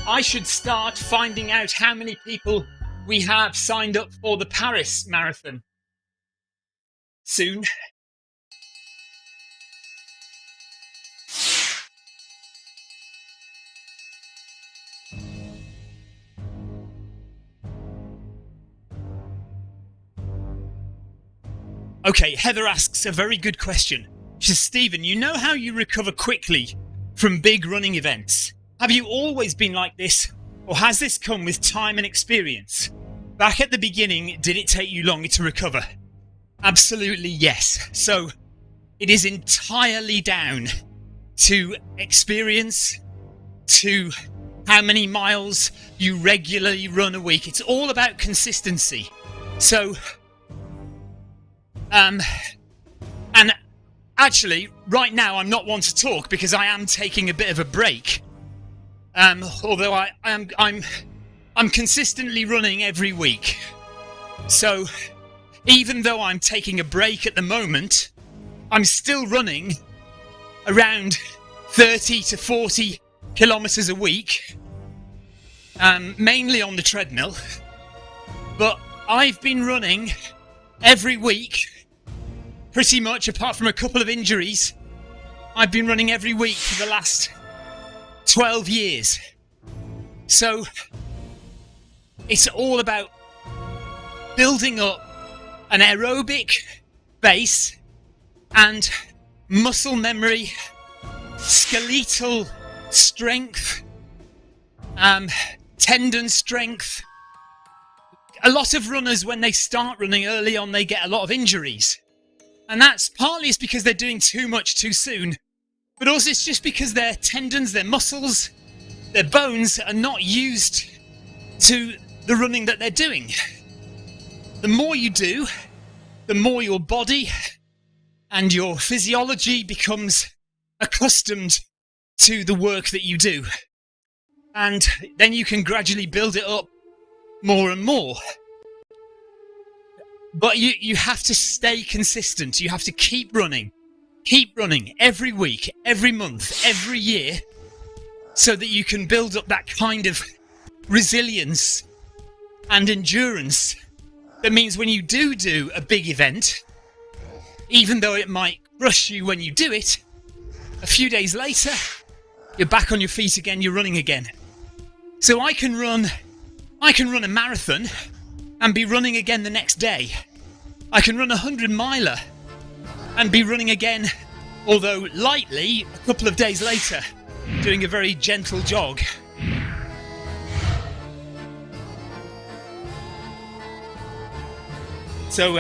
I should start finding out how many people we have signed up for the Paris Marathon soon. Okay, Heather asks a very good question. She says, Stephen, you know how you recover quickly from big running events? Have you always been like this, or has this come with time and experience? Back at the beginning, did it take you longer to recover? Absolutely yes. So it is entirely down to experience, to how many miles you regularly run a week. It's all about consistency. So, and actually, right now I'm not one to talk because I am taking a bit of a break. Although I'm consistently running every week. So even though I'm taking a break at the moment, I'm still running around 30 to 40 kilometres a week, mainly on the treadmill. But I've been running every week, pretty much, apart from a couple of injuries. I've been running every week for the last 12 years. So it's all about building up an aerobic base and muscle memory, skeletal strength, tendon strength. A lot of runners, when they start running early on, they get a lot of injuries. And that's partly it's because they're doing too much too soon. But also it's just because their tendons, their muscles, their bones are not used to the running that they're doing. The more you do, the more your body and your physiology becomes accustomed to the work that you do. And then you can gradually build it up more and more. But you have to stay consistent. You have to keep running every week, every month, every year, so that you can build up that kind of resilience and endurance that means when you do a big event, even though it might crush you when you do it, a few days later, you're back on your feet again, you're running again. So I can run a marathon and be running again the next day. I can run a 100-miler and be running again, although lightly, a couple of days later, doing a very gentle jog. So,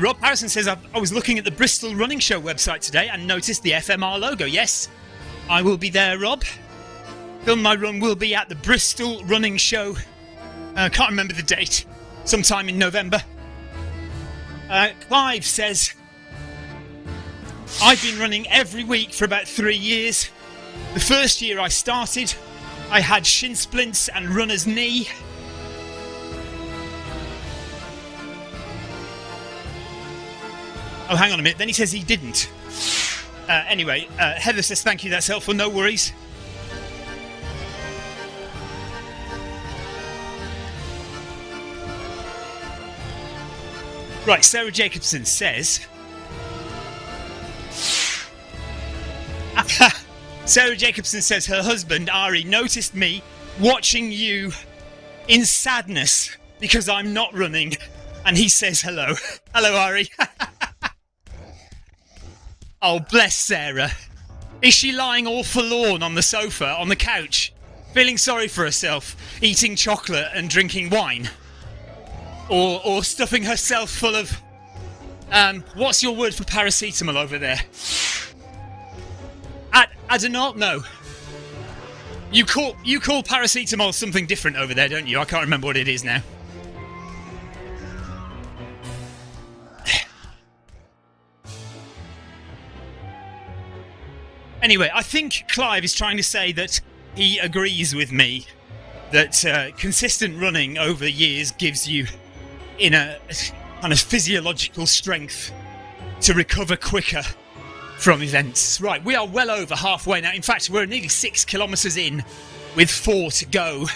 Rob Harrison says, I was looking at the Bristol Running Show website today and noticed the FMR logo. Yes, I will be there, Rob. Film My Run will be at the Bristol Running Show. Can't remember the date. Sometime in November. Clive says, I've been running every week for about 3 years. The first year I started, I had shin splints and runner's knee. Oh, hang on a minute. Then he says he didn't. Anyway, Heather says, thank you, that's helpful, no worries. Right, Sarah Jacobson says... Sarah Jacobson says her husband, Ari, noticed me watching you in sadness because I'm not running, and he says hello. Hello, Ari. Oh, bless Sarah. Is she lying all forlorn on the sofa, on the couch, feeling sorry for herself, eating chocolate and drinking wine? Or stuffing herself full of... what's your word for paracetamol over there? Adenol? No. You call paracetamol something different over there, don't you? I can't remember what it is now. Anyway, I think Clive is trying to say that he agrees with me that consistent running over the years gives you in a kind of physiological strength to recover quicker from events. Right, we are well over halfway now. In fact, we're nearly 6 kilometres in with 4 to go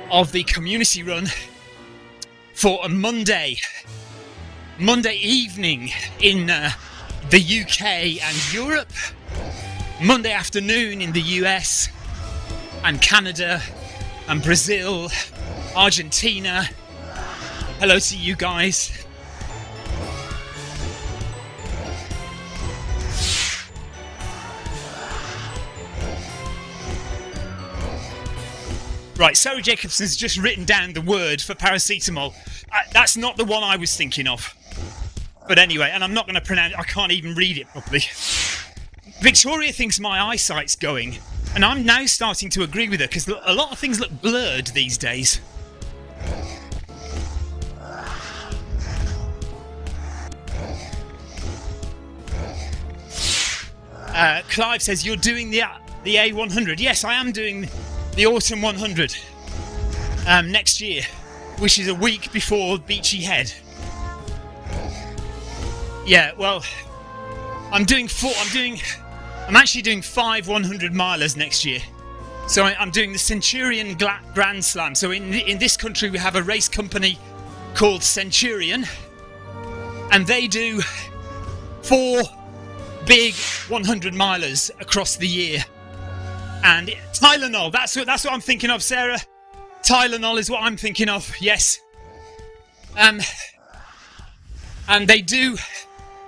of the community run for a Monday evening in the UK and Europe, Monday afternoon in the US and Canada and Brazil, Argentina. Hello to you guys. Right, Sarah Jacobson's just written down the word for paracetamol. That's not the one I was thinking of. But anyway, and I'm not going to pronounce it, I can't even read it properly. Victoria thinks my eyesight's going, and I'm now starting to agree with her because a lot of things look blurred these days. Clive says you're doing the A100. Yes, I am doing the Autumn 100 next year, which is a week before Beachy Head. Yeah, well, I'm actually doing 5 100-milers next year. So I'm doing the Centurion Grand Slam. So in this country we have a race company called Centurion, and they do 4 big 100-milers across the year. And Tylenol, that's what I'm thinking of, Sarah. Tylenol is what I'm thinking of, yes. And they do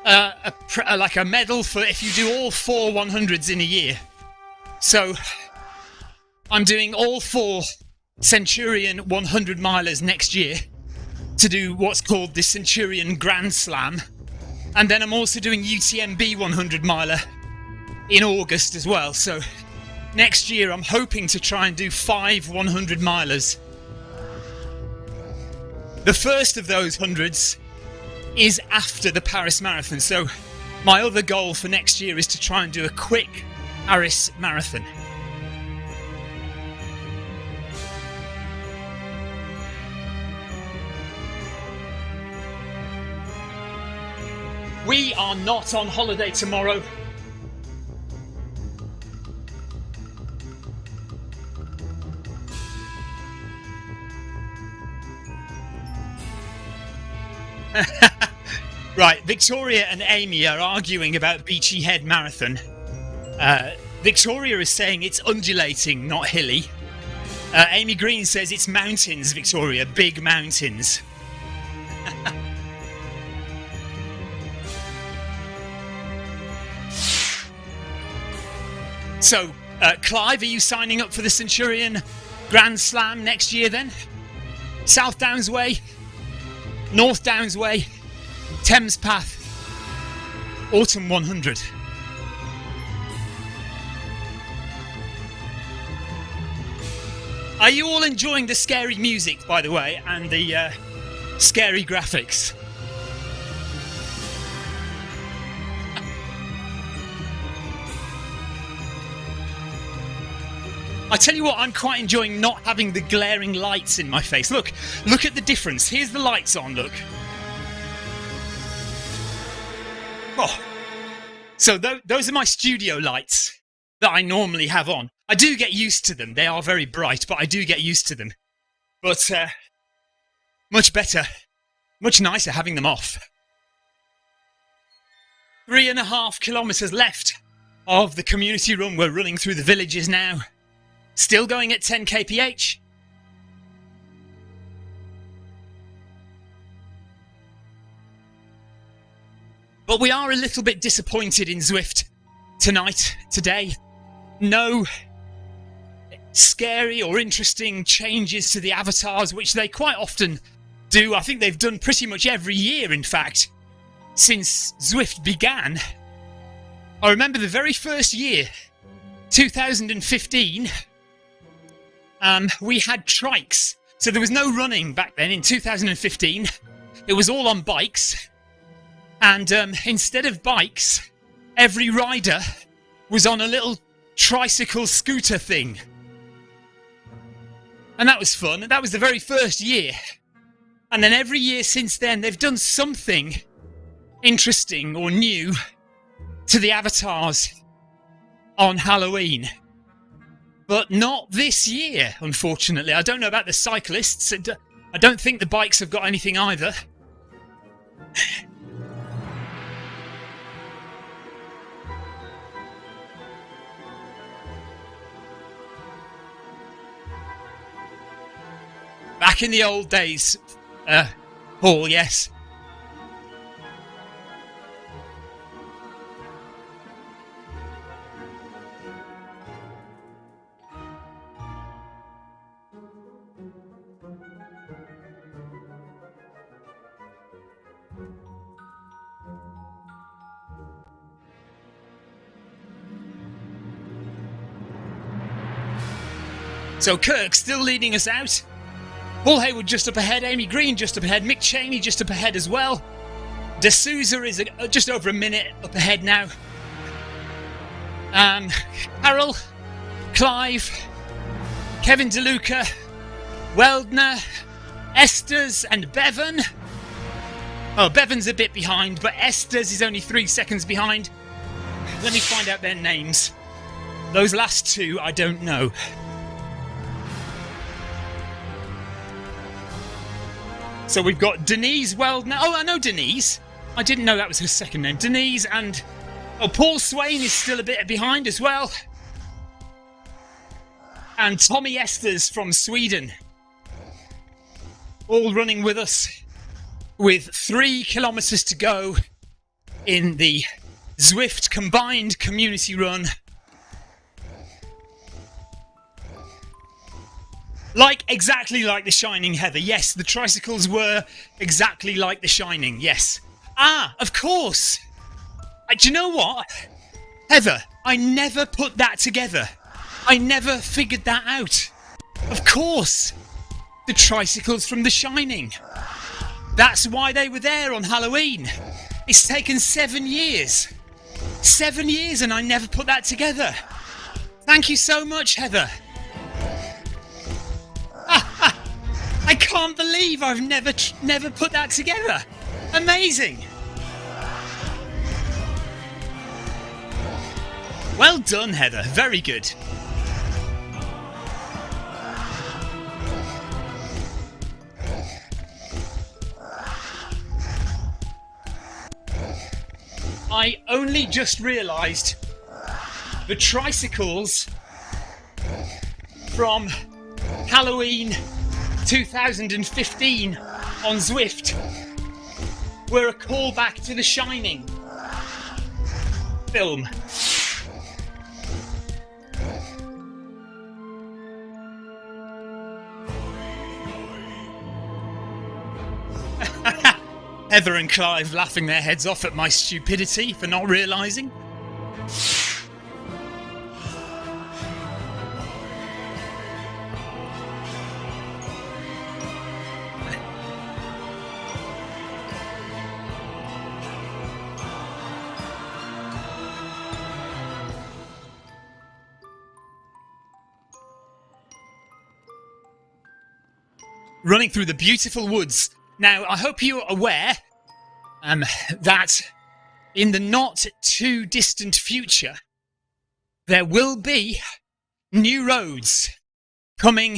like a medal for if you do all 4 100s in a year. So I'm doing all 4 Centurion 100-milers next year to do what's called the Centurion Grand Slam. And then I'm also doing UTMB 100-miler in August as well. So next year I'm hoping to try and do 5 100-milers. The first of those hundreds is after the Paris Marathon. So my other goal for next year is to try and do a quick Paris Marathon. We are not on holiday tomorrow. Right, Victoria and Amy are arguing about Beachy Head Marathon. Victoria is saying it's undulating, not hilly. Amy Green says it's mountains, Victoria, big mountains. So, Clive, are you signing up for the Centurion Grand Slam next year then? South Downs Way, North Downs Way, Thames Path, Autumn 100. Are you all enjoying the scary music, by the way, and the scary graphics? I tell you what, I'm quite enjoying not having the glaring lights in my face. Look at the difference. Here's the lights on, look. Oh. So those are my studio lights that I normally have on. I do get used to them. They are very bright, but I do get used to them. But much better, much nicer having them off. 3.5 kilometres left of the community run. We're running through the villages now. Still going at 10 kph. But we are a little bit disappointed in Zwift today. No scary or interesting changes to the avatars, which they quite often do. I think they've done pretty much every year, in fact, since Zwift began. I remember the very first year, 2015, we had trikes. So there was no running back then in 2015. It was all on bikes. And instead of bikes, every rider was on a little tricycle scooter thing. And that was fun. And that was the very first year. And then every year since then, they've done something interesting or new to the avatars on Halloween. But not this year, unfortunately. I don't know about the cyclists. I don't think the bikes have got anything either. Back in the old days, Paul, yes. So Kirk still leading us out. Paul Hayward just up ahead, Amy Green just up ahead, Mick Cheney just up ahead as well. De Souza is just over a minute up ahead now. Carol, Clive, Kevin DeLuca, Weldner, Esters and Bevan. Oh, Bevan's a bit behind, but Esters is only 3 seconds behind. Let me find out their names. Those last two, I don't know. So we've got Denise Weldner. Oh, I know Denise. I didn't know that was her second name. Denise and... Oh, Paul Swain is still a bit behind as well. And Tommy Esters from Sweden. All running with us with 3 kilometres to go in the Zwift combined community run. Exactly like The Shining, Heather. Yes, the tricycles were exactly like The Shining, yes. Ah, of course. Do you know what? Heather, I never put that together. I never figured that out. Of course. The tricycles from The Shining. That's why they were there on Halloween. It's taken 7 years. 7 years and I never put that together. Thank you so much, Heather. I can't believe I've never put that together. Amazing. Well done, Heather. Very good. I only just realised the tricycles from Halloween 2015 on Zwift were a callback to The Shining film. Heather and Clive laughing their heads off at my stupidity for not realising. Running through the beautiful woods. Now, I hope you're aware that in the not too distant future, there will be new roads coming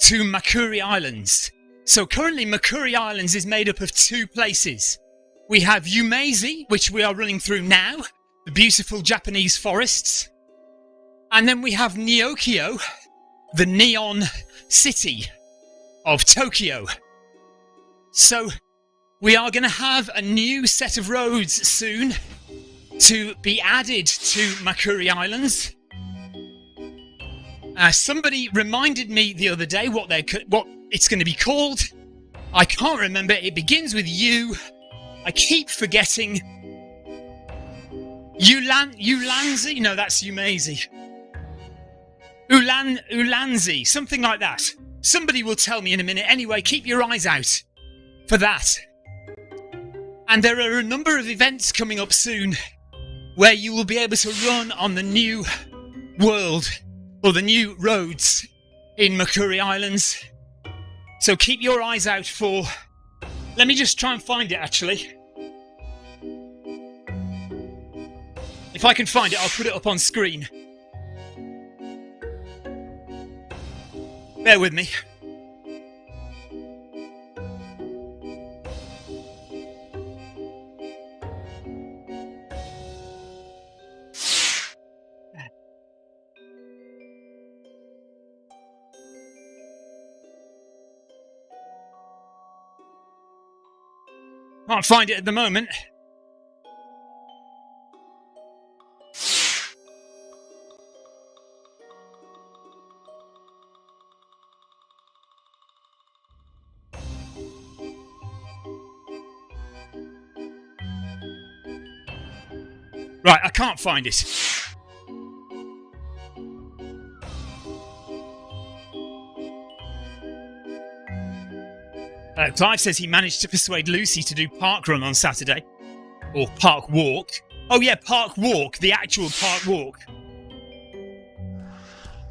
to Makuri Islands. So currently Makuri Islands is made up of 2 places. We have Yumezi, which we are running through now, the beautiful Japanese forests. And then we have Neokyo the neon city of Tokyo. So we are going to have a new set of roads soon to be added to Makuri Islands. Somebody reminded me the other day what it's going to be called. I can't remember. It begins with U. I keep forgetting. Ulanzi? No, that's Yumezi. Ulanzi, something like that. Somebody will tell me in a minute. Anyway, keep your eyes out for that. And there are a number of events coming up soon where you will be able to run on the new world, or the new roads in Makuri Islands. So keep your eyes out for... Let me just try and find it, actually. If I can find it, I'll put it up on screen. Bear with me. Can't find it at the moment. Right, I can't find it. Clive says he managed to persuade Lucy to do park run on Saturday. Or park walk. Oh yeah, park walk. The actual park walk.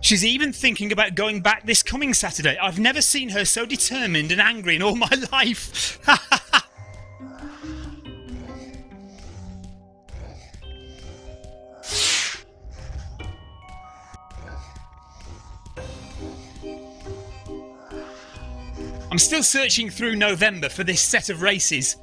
She's even thinking about going back this coming Saturday. I've never seen her so determined and angry in all my life. I'm still searching through November for this set of races.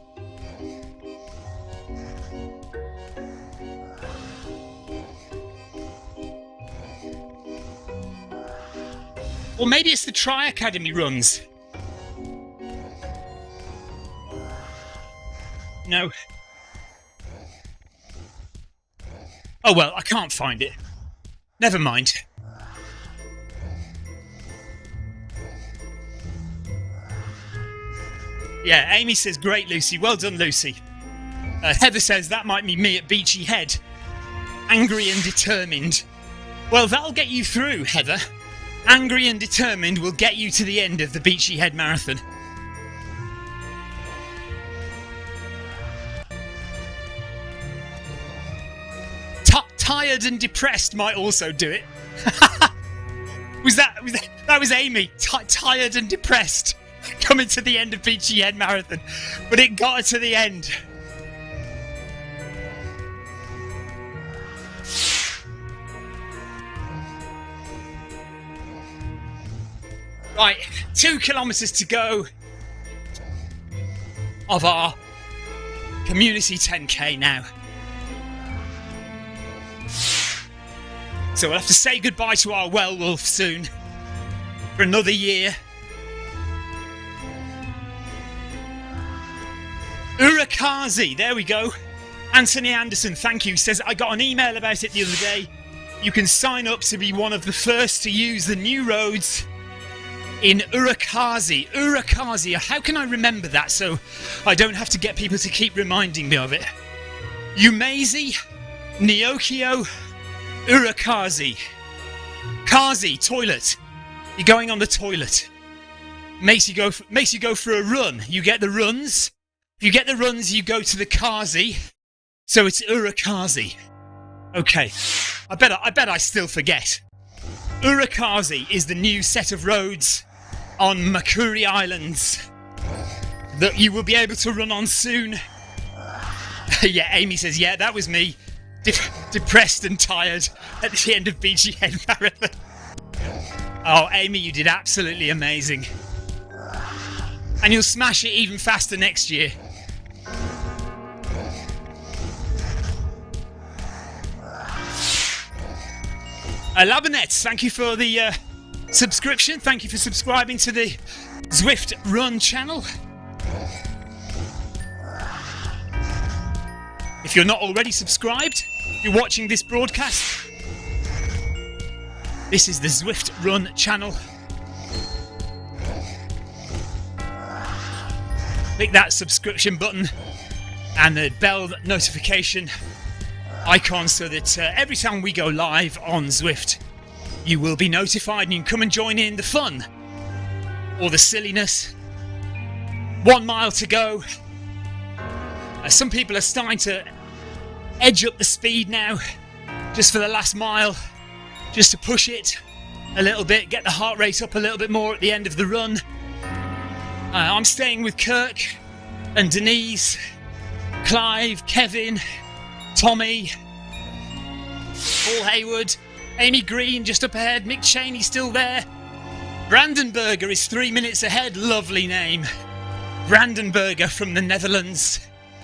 Or maybe it's the Tri Academy runs. No. Oh well, I can't find it. Never mind. Yeah, Amy says, great, Lucy. Well done, Lucy. Heather says, that might be me at Beachy Head. Angry and determined. Well, that'll get you through, Heather. Angry and determined will get you to the end of the Beachy Head Marathon. Tired and depressed might also do it. That was Amy. Tired and depressed. Coming to the end of Beachy Head Marathon. But it got her to the end. Right, 2 kilometres to go of our community 10k now. So we'll have to say goodbye to our werewolf soon for another year. Urakazi, there we go. Anthony Anderson, thank you. Says, I got an email about it the other day. You can sign up to be one of the first to use the new roads in Urakazi. Urakazi, how can I remember that so I don't have to get people to keep reminding me of it? Yumezi, Neokyo, Urakazi. Kazi, toilet. You're going on the toilet. Makes you go for a run. You get the runs. If you get the runs, you go to the Kazi. So it's Urakazi. Okay. I bet I still forget. Urakazi is the new set of roads on Makuri Islands that you will be able to run on soon. Yeah, Amy says, yeah, that was me. Depressed and tired at the end of Beachy Head Marathon. Oh, Amy, you did absolutely amazing. And you'll smash it even faster next year. Labanette, thank you for the subscription. Thank you for subscribing to the Zwift Run channel. If you're not already subscribed, if you're watching this broadcast, this is the Zwift Run channel. Click that subscription button and the bell notification icon so that every time we go live on Zwift, you will be notified and you can come and join in the fun or the silliness. 1 mile to go. Some people are starting to edge up the speed now, just for the last mile, just to push it a little bit, get the heart rate up a little bit more at the end of the run. I'm staying with Kirk and Denise, Clive, Kevin, Tommy, Paul Hayward, Amy Green just up ahead, Mick Cheney still there. Brandenburger is 3 minutes ahead, lovely name. Brandenburger from the Netherlands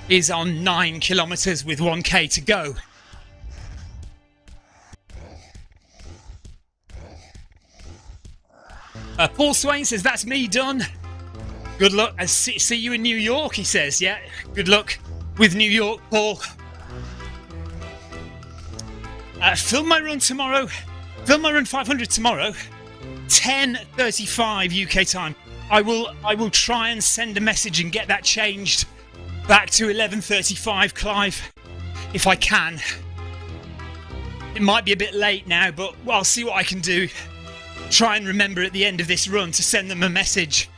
is on 9 kilometres with 1k to go. Paul Swain says, that's me done. Good luck. I see you in New York, he says. Yeah, good luck with New York, Paul. Film my run tomorrow. Film my run 500 tomorrow. 10:35 UK time. I will try and send a message and get that changed back to 11:35, Clive, if I can. It might be a bit late now, but I'll see what I can do. Try and remember at the end of this run to send them a message.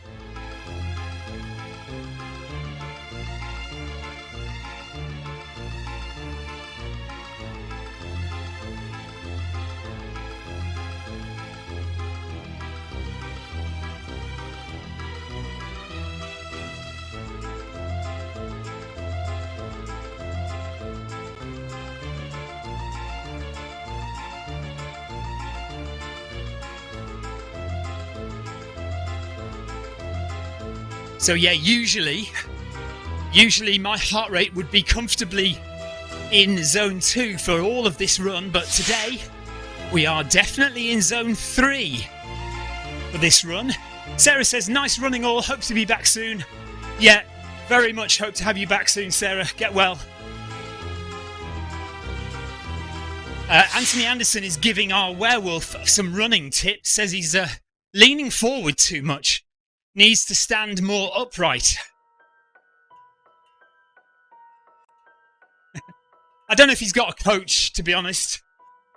So yeah, usually my heart rate would be comfortably in zone 2 for all of this run, but today we are definitely in zone 3 for this run. Sarah says, nice running all, hope to be back soon. Yeah, very much hope to have you back soon, Sarah. Get well. Anthony Anderson is giving our werewolf some running tips, says he's leaning forward too much. Needs to stand more upright. I don't know if he's got a coach, to be honest.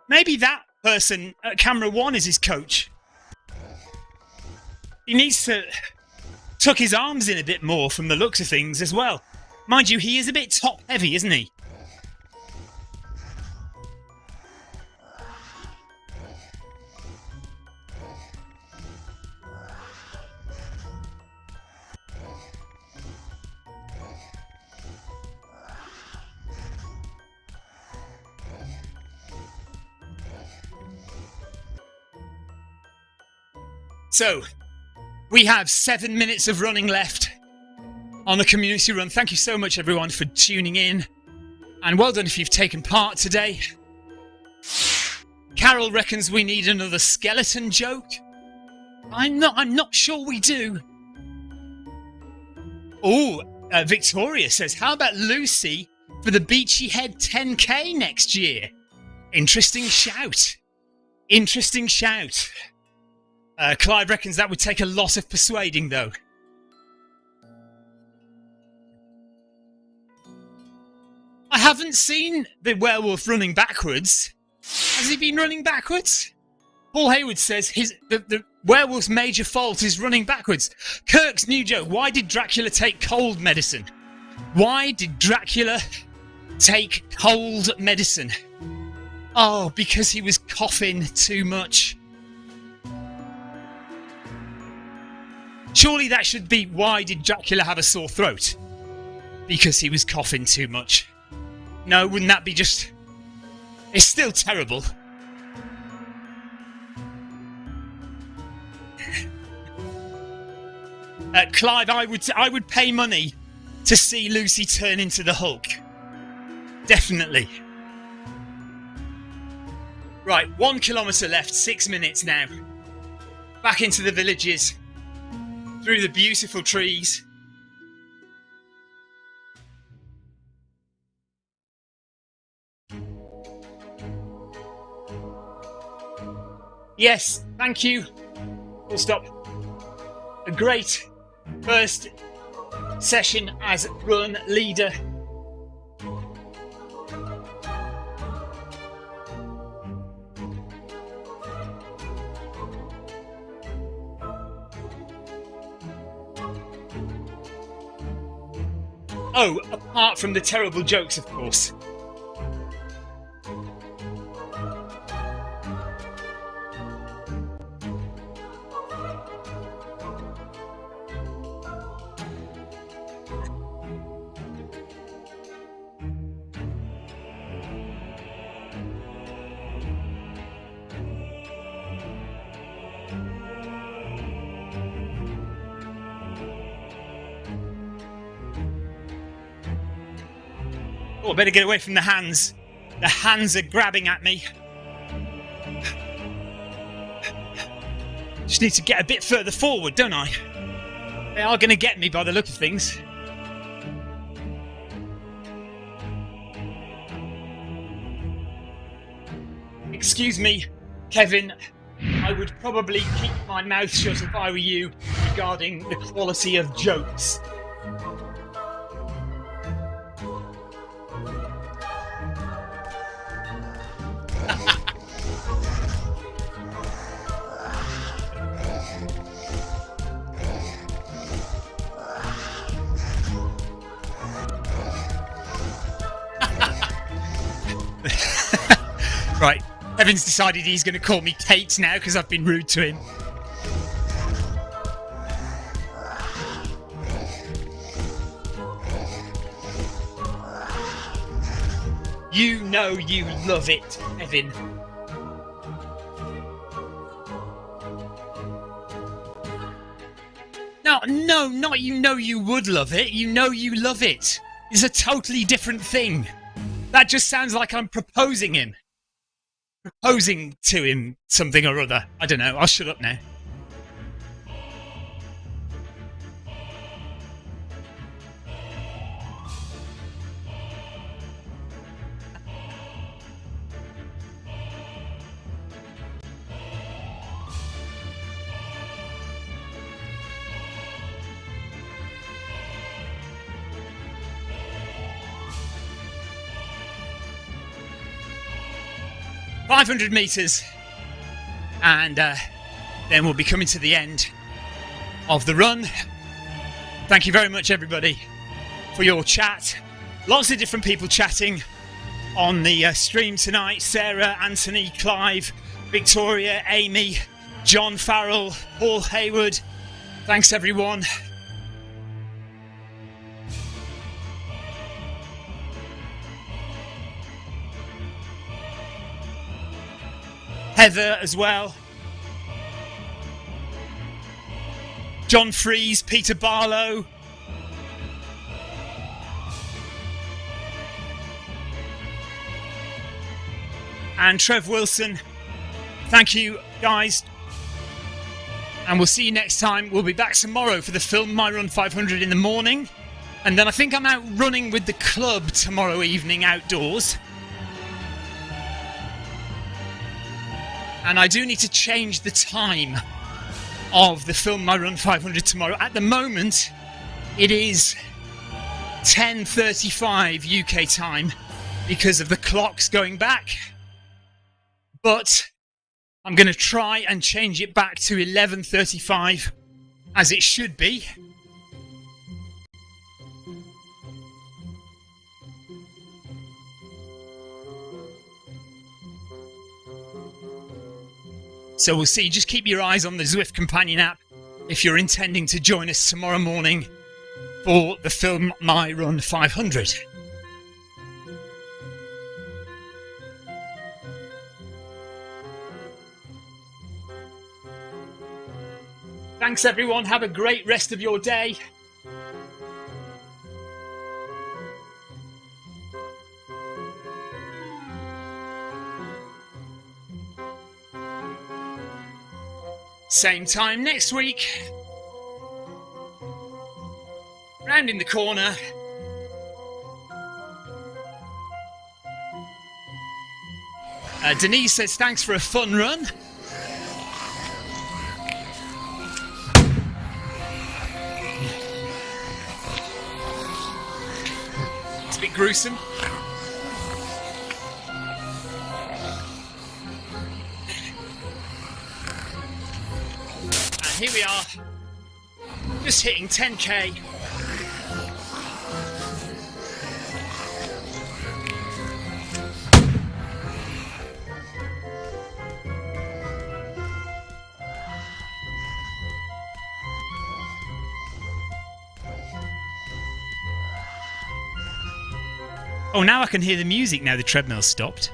Maybe that person at camera 1 is his coach. He needs to tuck his arms in a bit more from the looks of things as well. Mind you, he is a bit top heavy, isn't he? So, we have 7 minutes of running left on the community run. Thank you so much, everyone, for tuning in. And well done if you've taken part today. Carol reckons we need another skeleton joke. I'm not sure we do. Oh, Victoria says, how about Lucy for the Beachy Head 10k next year? Interesting shout. Interesting shout. Clive reckons that would take a lot of persuading, though. I haven't seen the werewolf running backwards. Has he been running backwards? Paul Hayward says the werewolf's major fault is running backwards. Kirk's new joke. Why did Dracula take cold medicine? Why did Dracula take cold medicine? Oh, because he was coughing too much. Surely that should be, why did Dracula have a sore throat? Because he was coughing too much. No, wouldn't that be just... It's still terrible. Clive, I would pay money to see Lucy turn into the Hulk. Definitely. Right, 1 kilometre left, 6 minutes now. back into the villages, through the beautiful trees. Yes, thank you. Full stop. A great first session as run leader. Oh, apart from the terrible jokes, of course. Oh, I better get away from the hands. The hands are grabbing at me. Just need to get a bit further forward, don't I? They are going to get me by the look of things. Excuse me, Kevin. I would probably keep my mouth shut if I were you regarding the quality of jokes. Right, Kevin's decided he's going to call me Kate now because I've been rude to him. You know you love it, Kevin. No, not you know you would love it. You know you love it. It's a totally different thing. That just sounds like I'm proposing to him something or other. I don't know. I'll shut up now. "500 metres, and then we'll be coming to the end of the run. Thank you very much, everybody, for your chat. Lots of different people chatting on the stream tonight. Sarah, Anthony, Clive, Victoria, Amy, John Farrell, Paul Hayward. Thanks, everyone. Heather as well. John Fries, Peter Barlow. And Trev Wilson. Thank you, guys. And we'll see you next time. We'll be back tomorrow for the Film My Run 500 in the morning. And then I think I'm out running with the club tomorrow evening outdoors. And I do need to change the time of the Film My Run 500 tomorrow. At the moment, it is 10:35 UK time because of the clocks going back. But I'm going to try and change it back to 11:35 as it should be. So we'll see. Just keep your eyes on the Zwift Companion app if you're intending to join us tomorrow morning for the Film My Run 500. Thanks, everyone. Have a great rest of your day. Same time next week. Rounding the corner. Denise says thanks for a fun run. It's a bit gruesome. And here we are, just hitting 10k. Oh, now I can hear the music now the treadmill's stopped.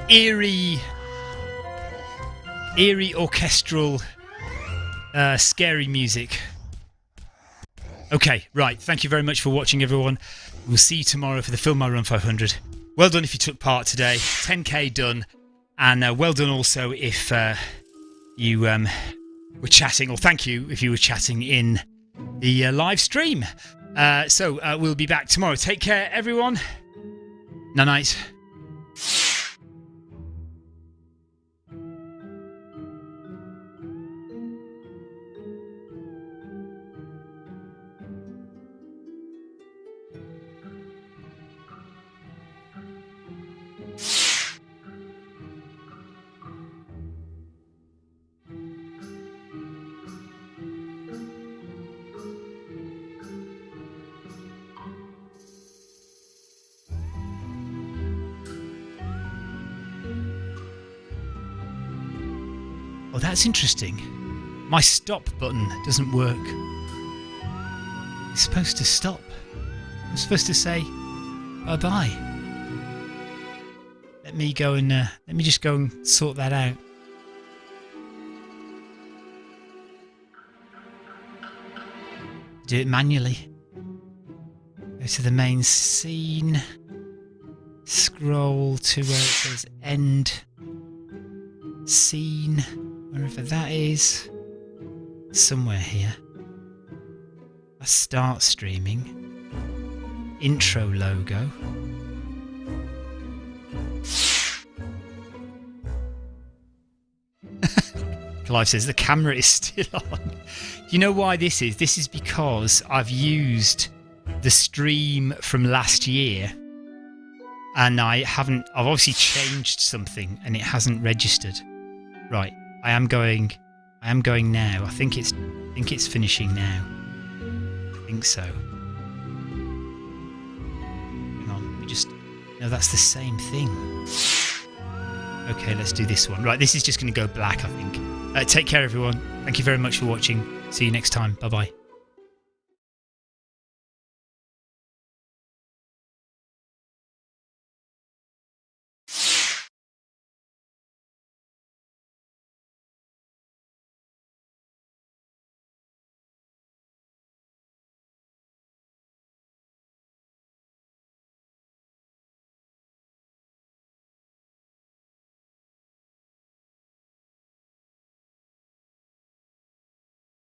Eerie orchestral, scary music. Okay, right. Thank you very much for watching, everyone. We'll see you tomorrow for the Film My Run 500. Well done if you took part today. 10k done. And well done also if you were chatting, or thank you if you were chatting in the live stream. So we'll be back tomorrow. Take care, everyone. Night. Oh, that's interesting. My stop button doesn't work. It's supposed to stop. I'm supposed to say bye-bye. Let me just go and sort that out. Do it manually. Go to the main scene. Scroll to where it says end scene. Wherever that is, somewhere here. I start streaming. Intro logo. Clive says the camera is still on. You know why this is? This is because I've used the stream from last year, and I've obviously changed something, and it hasn't registered. Right. I am going now. I think it's finishing now. I think so. Hang on, no, that's the same thing. Okay, let's do this one. Right, this is just going to go black, I think. Take care, everyone. Thank you very much for watching. See you next time. Bye-bye.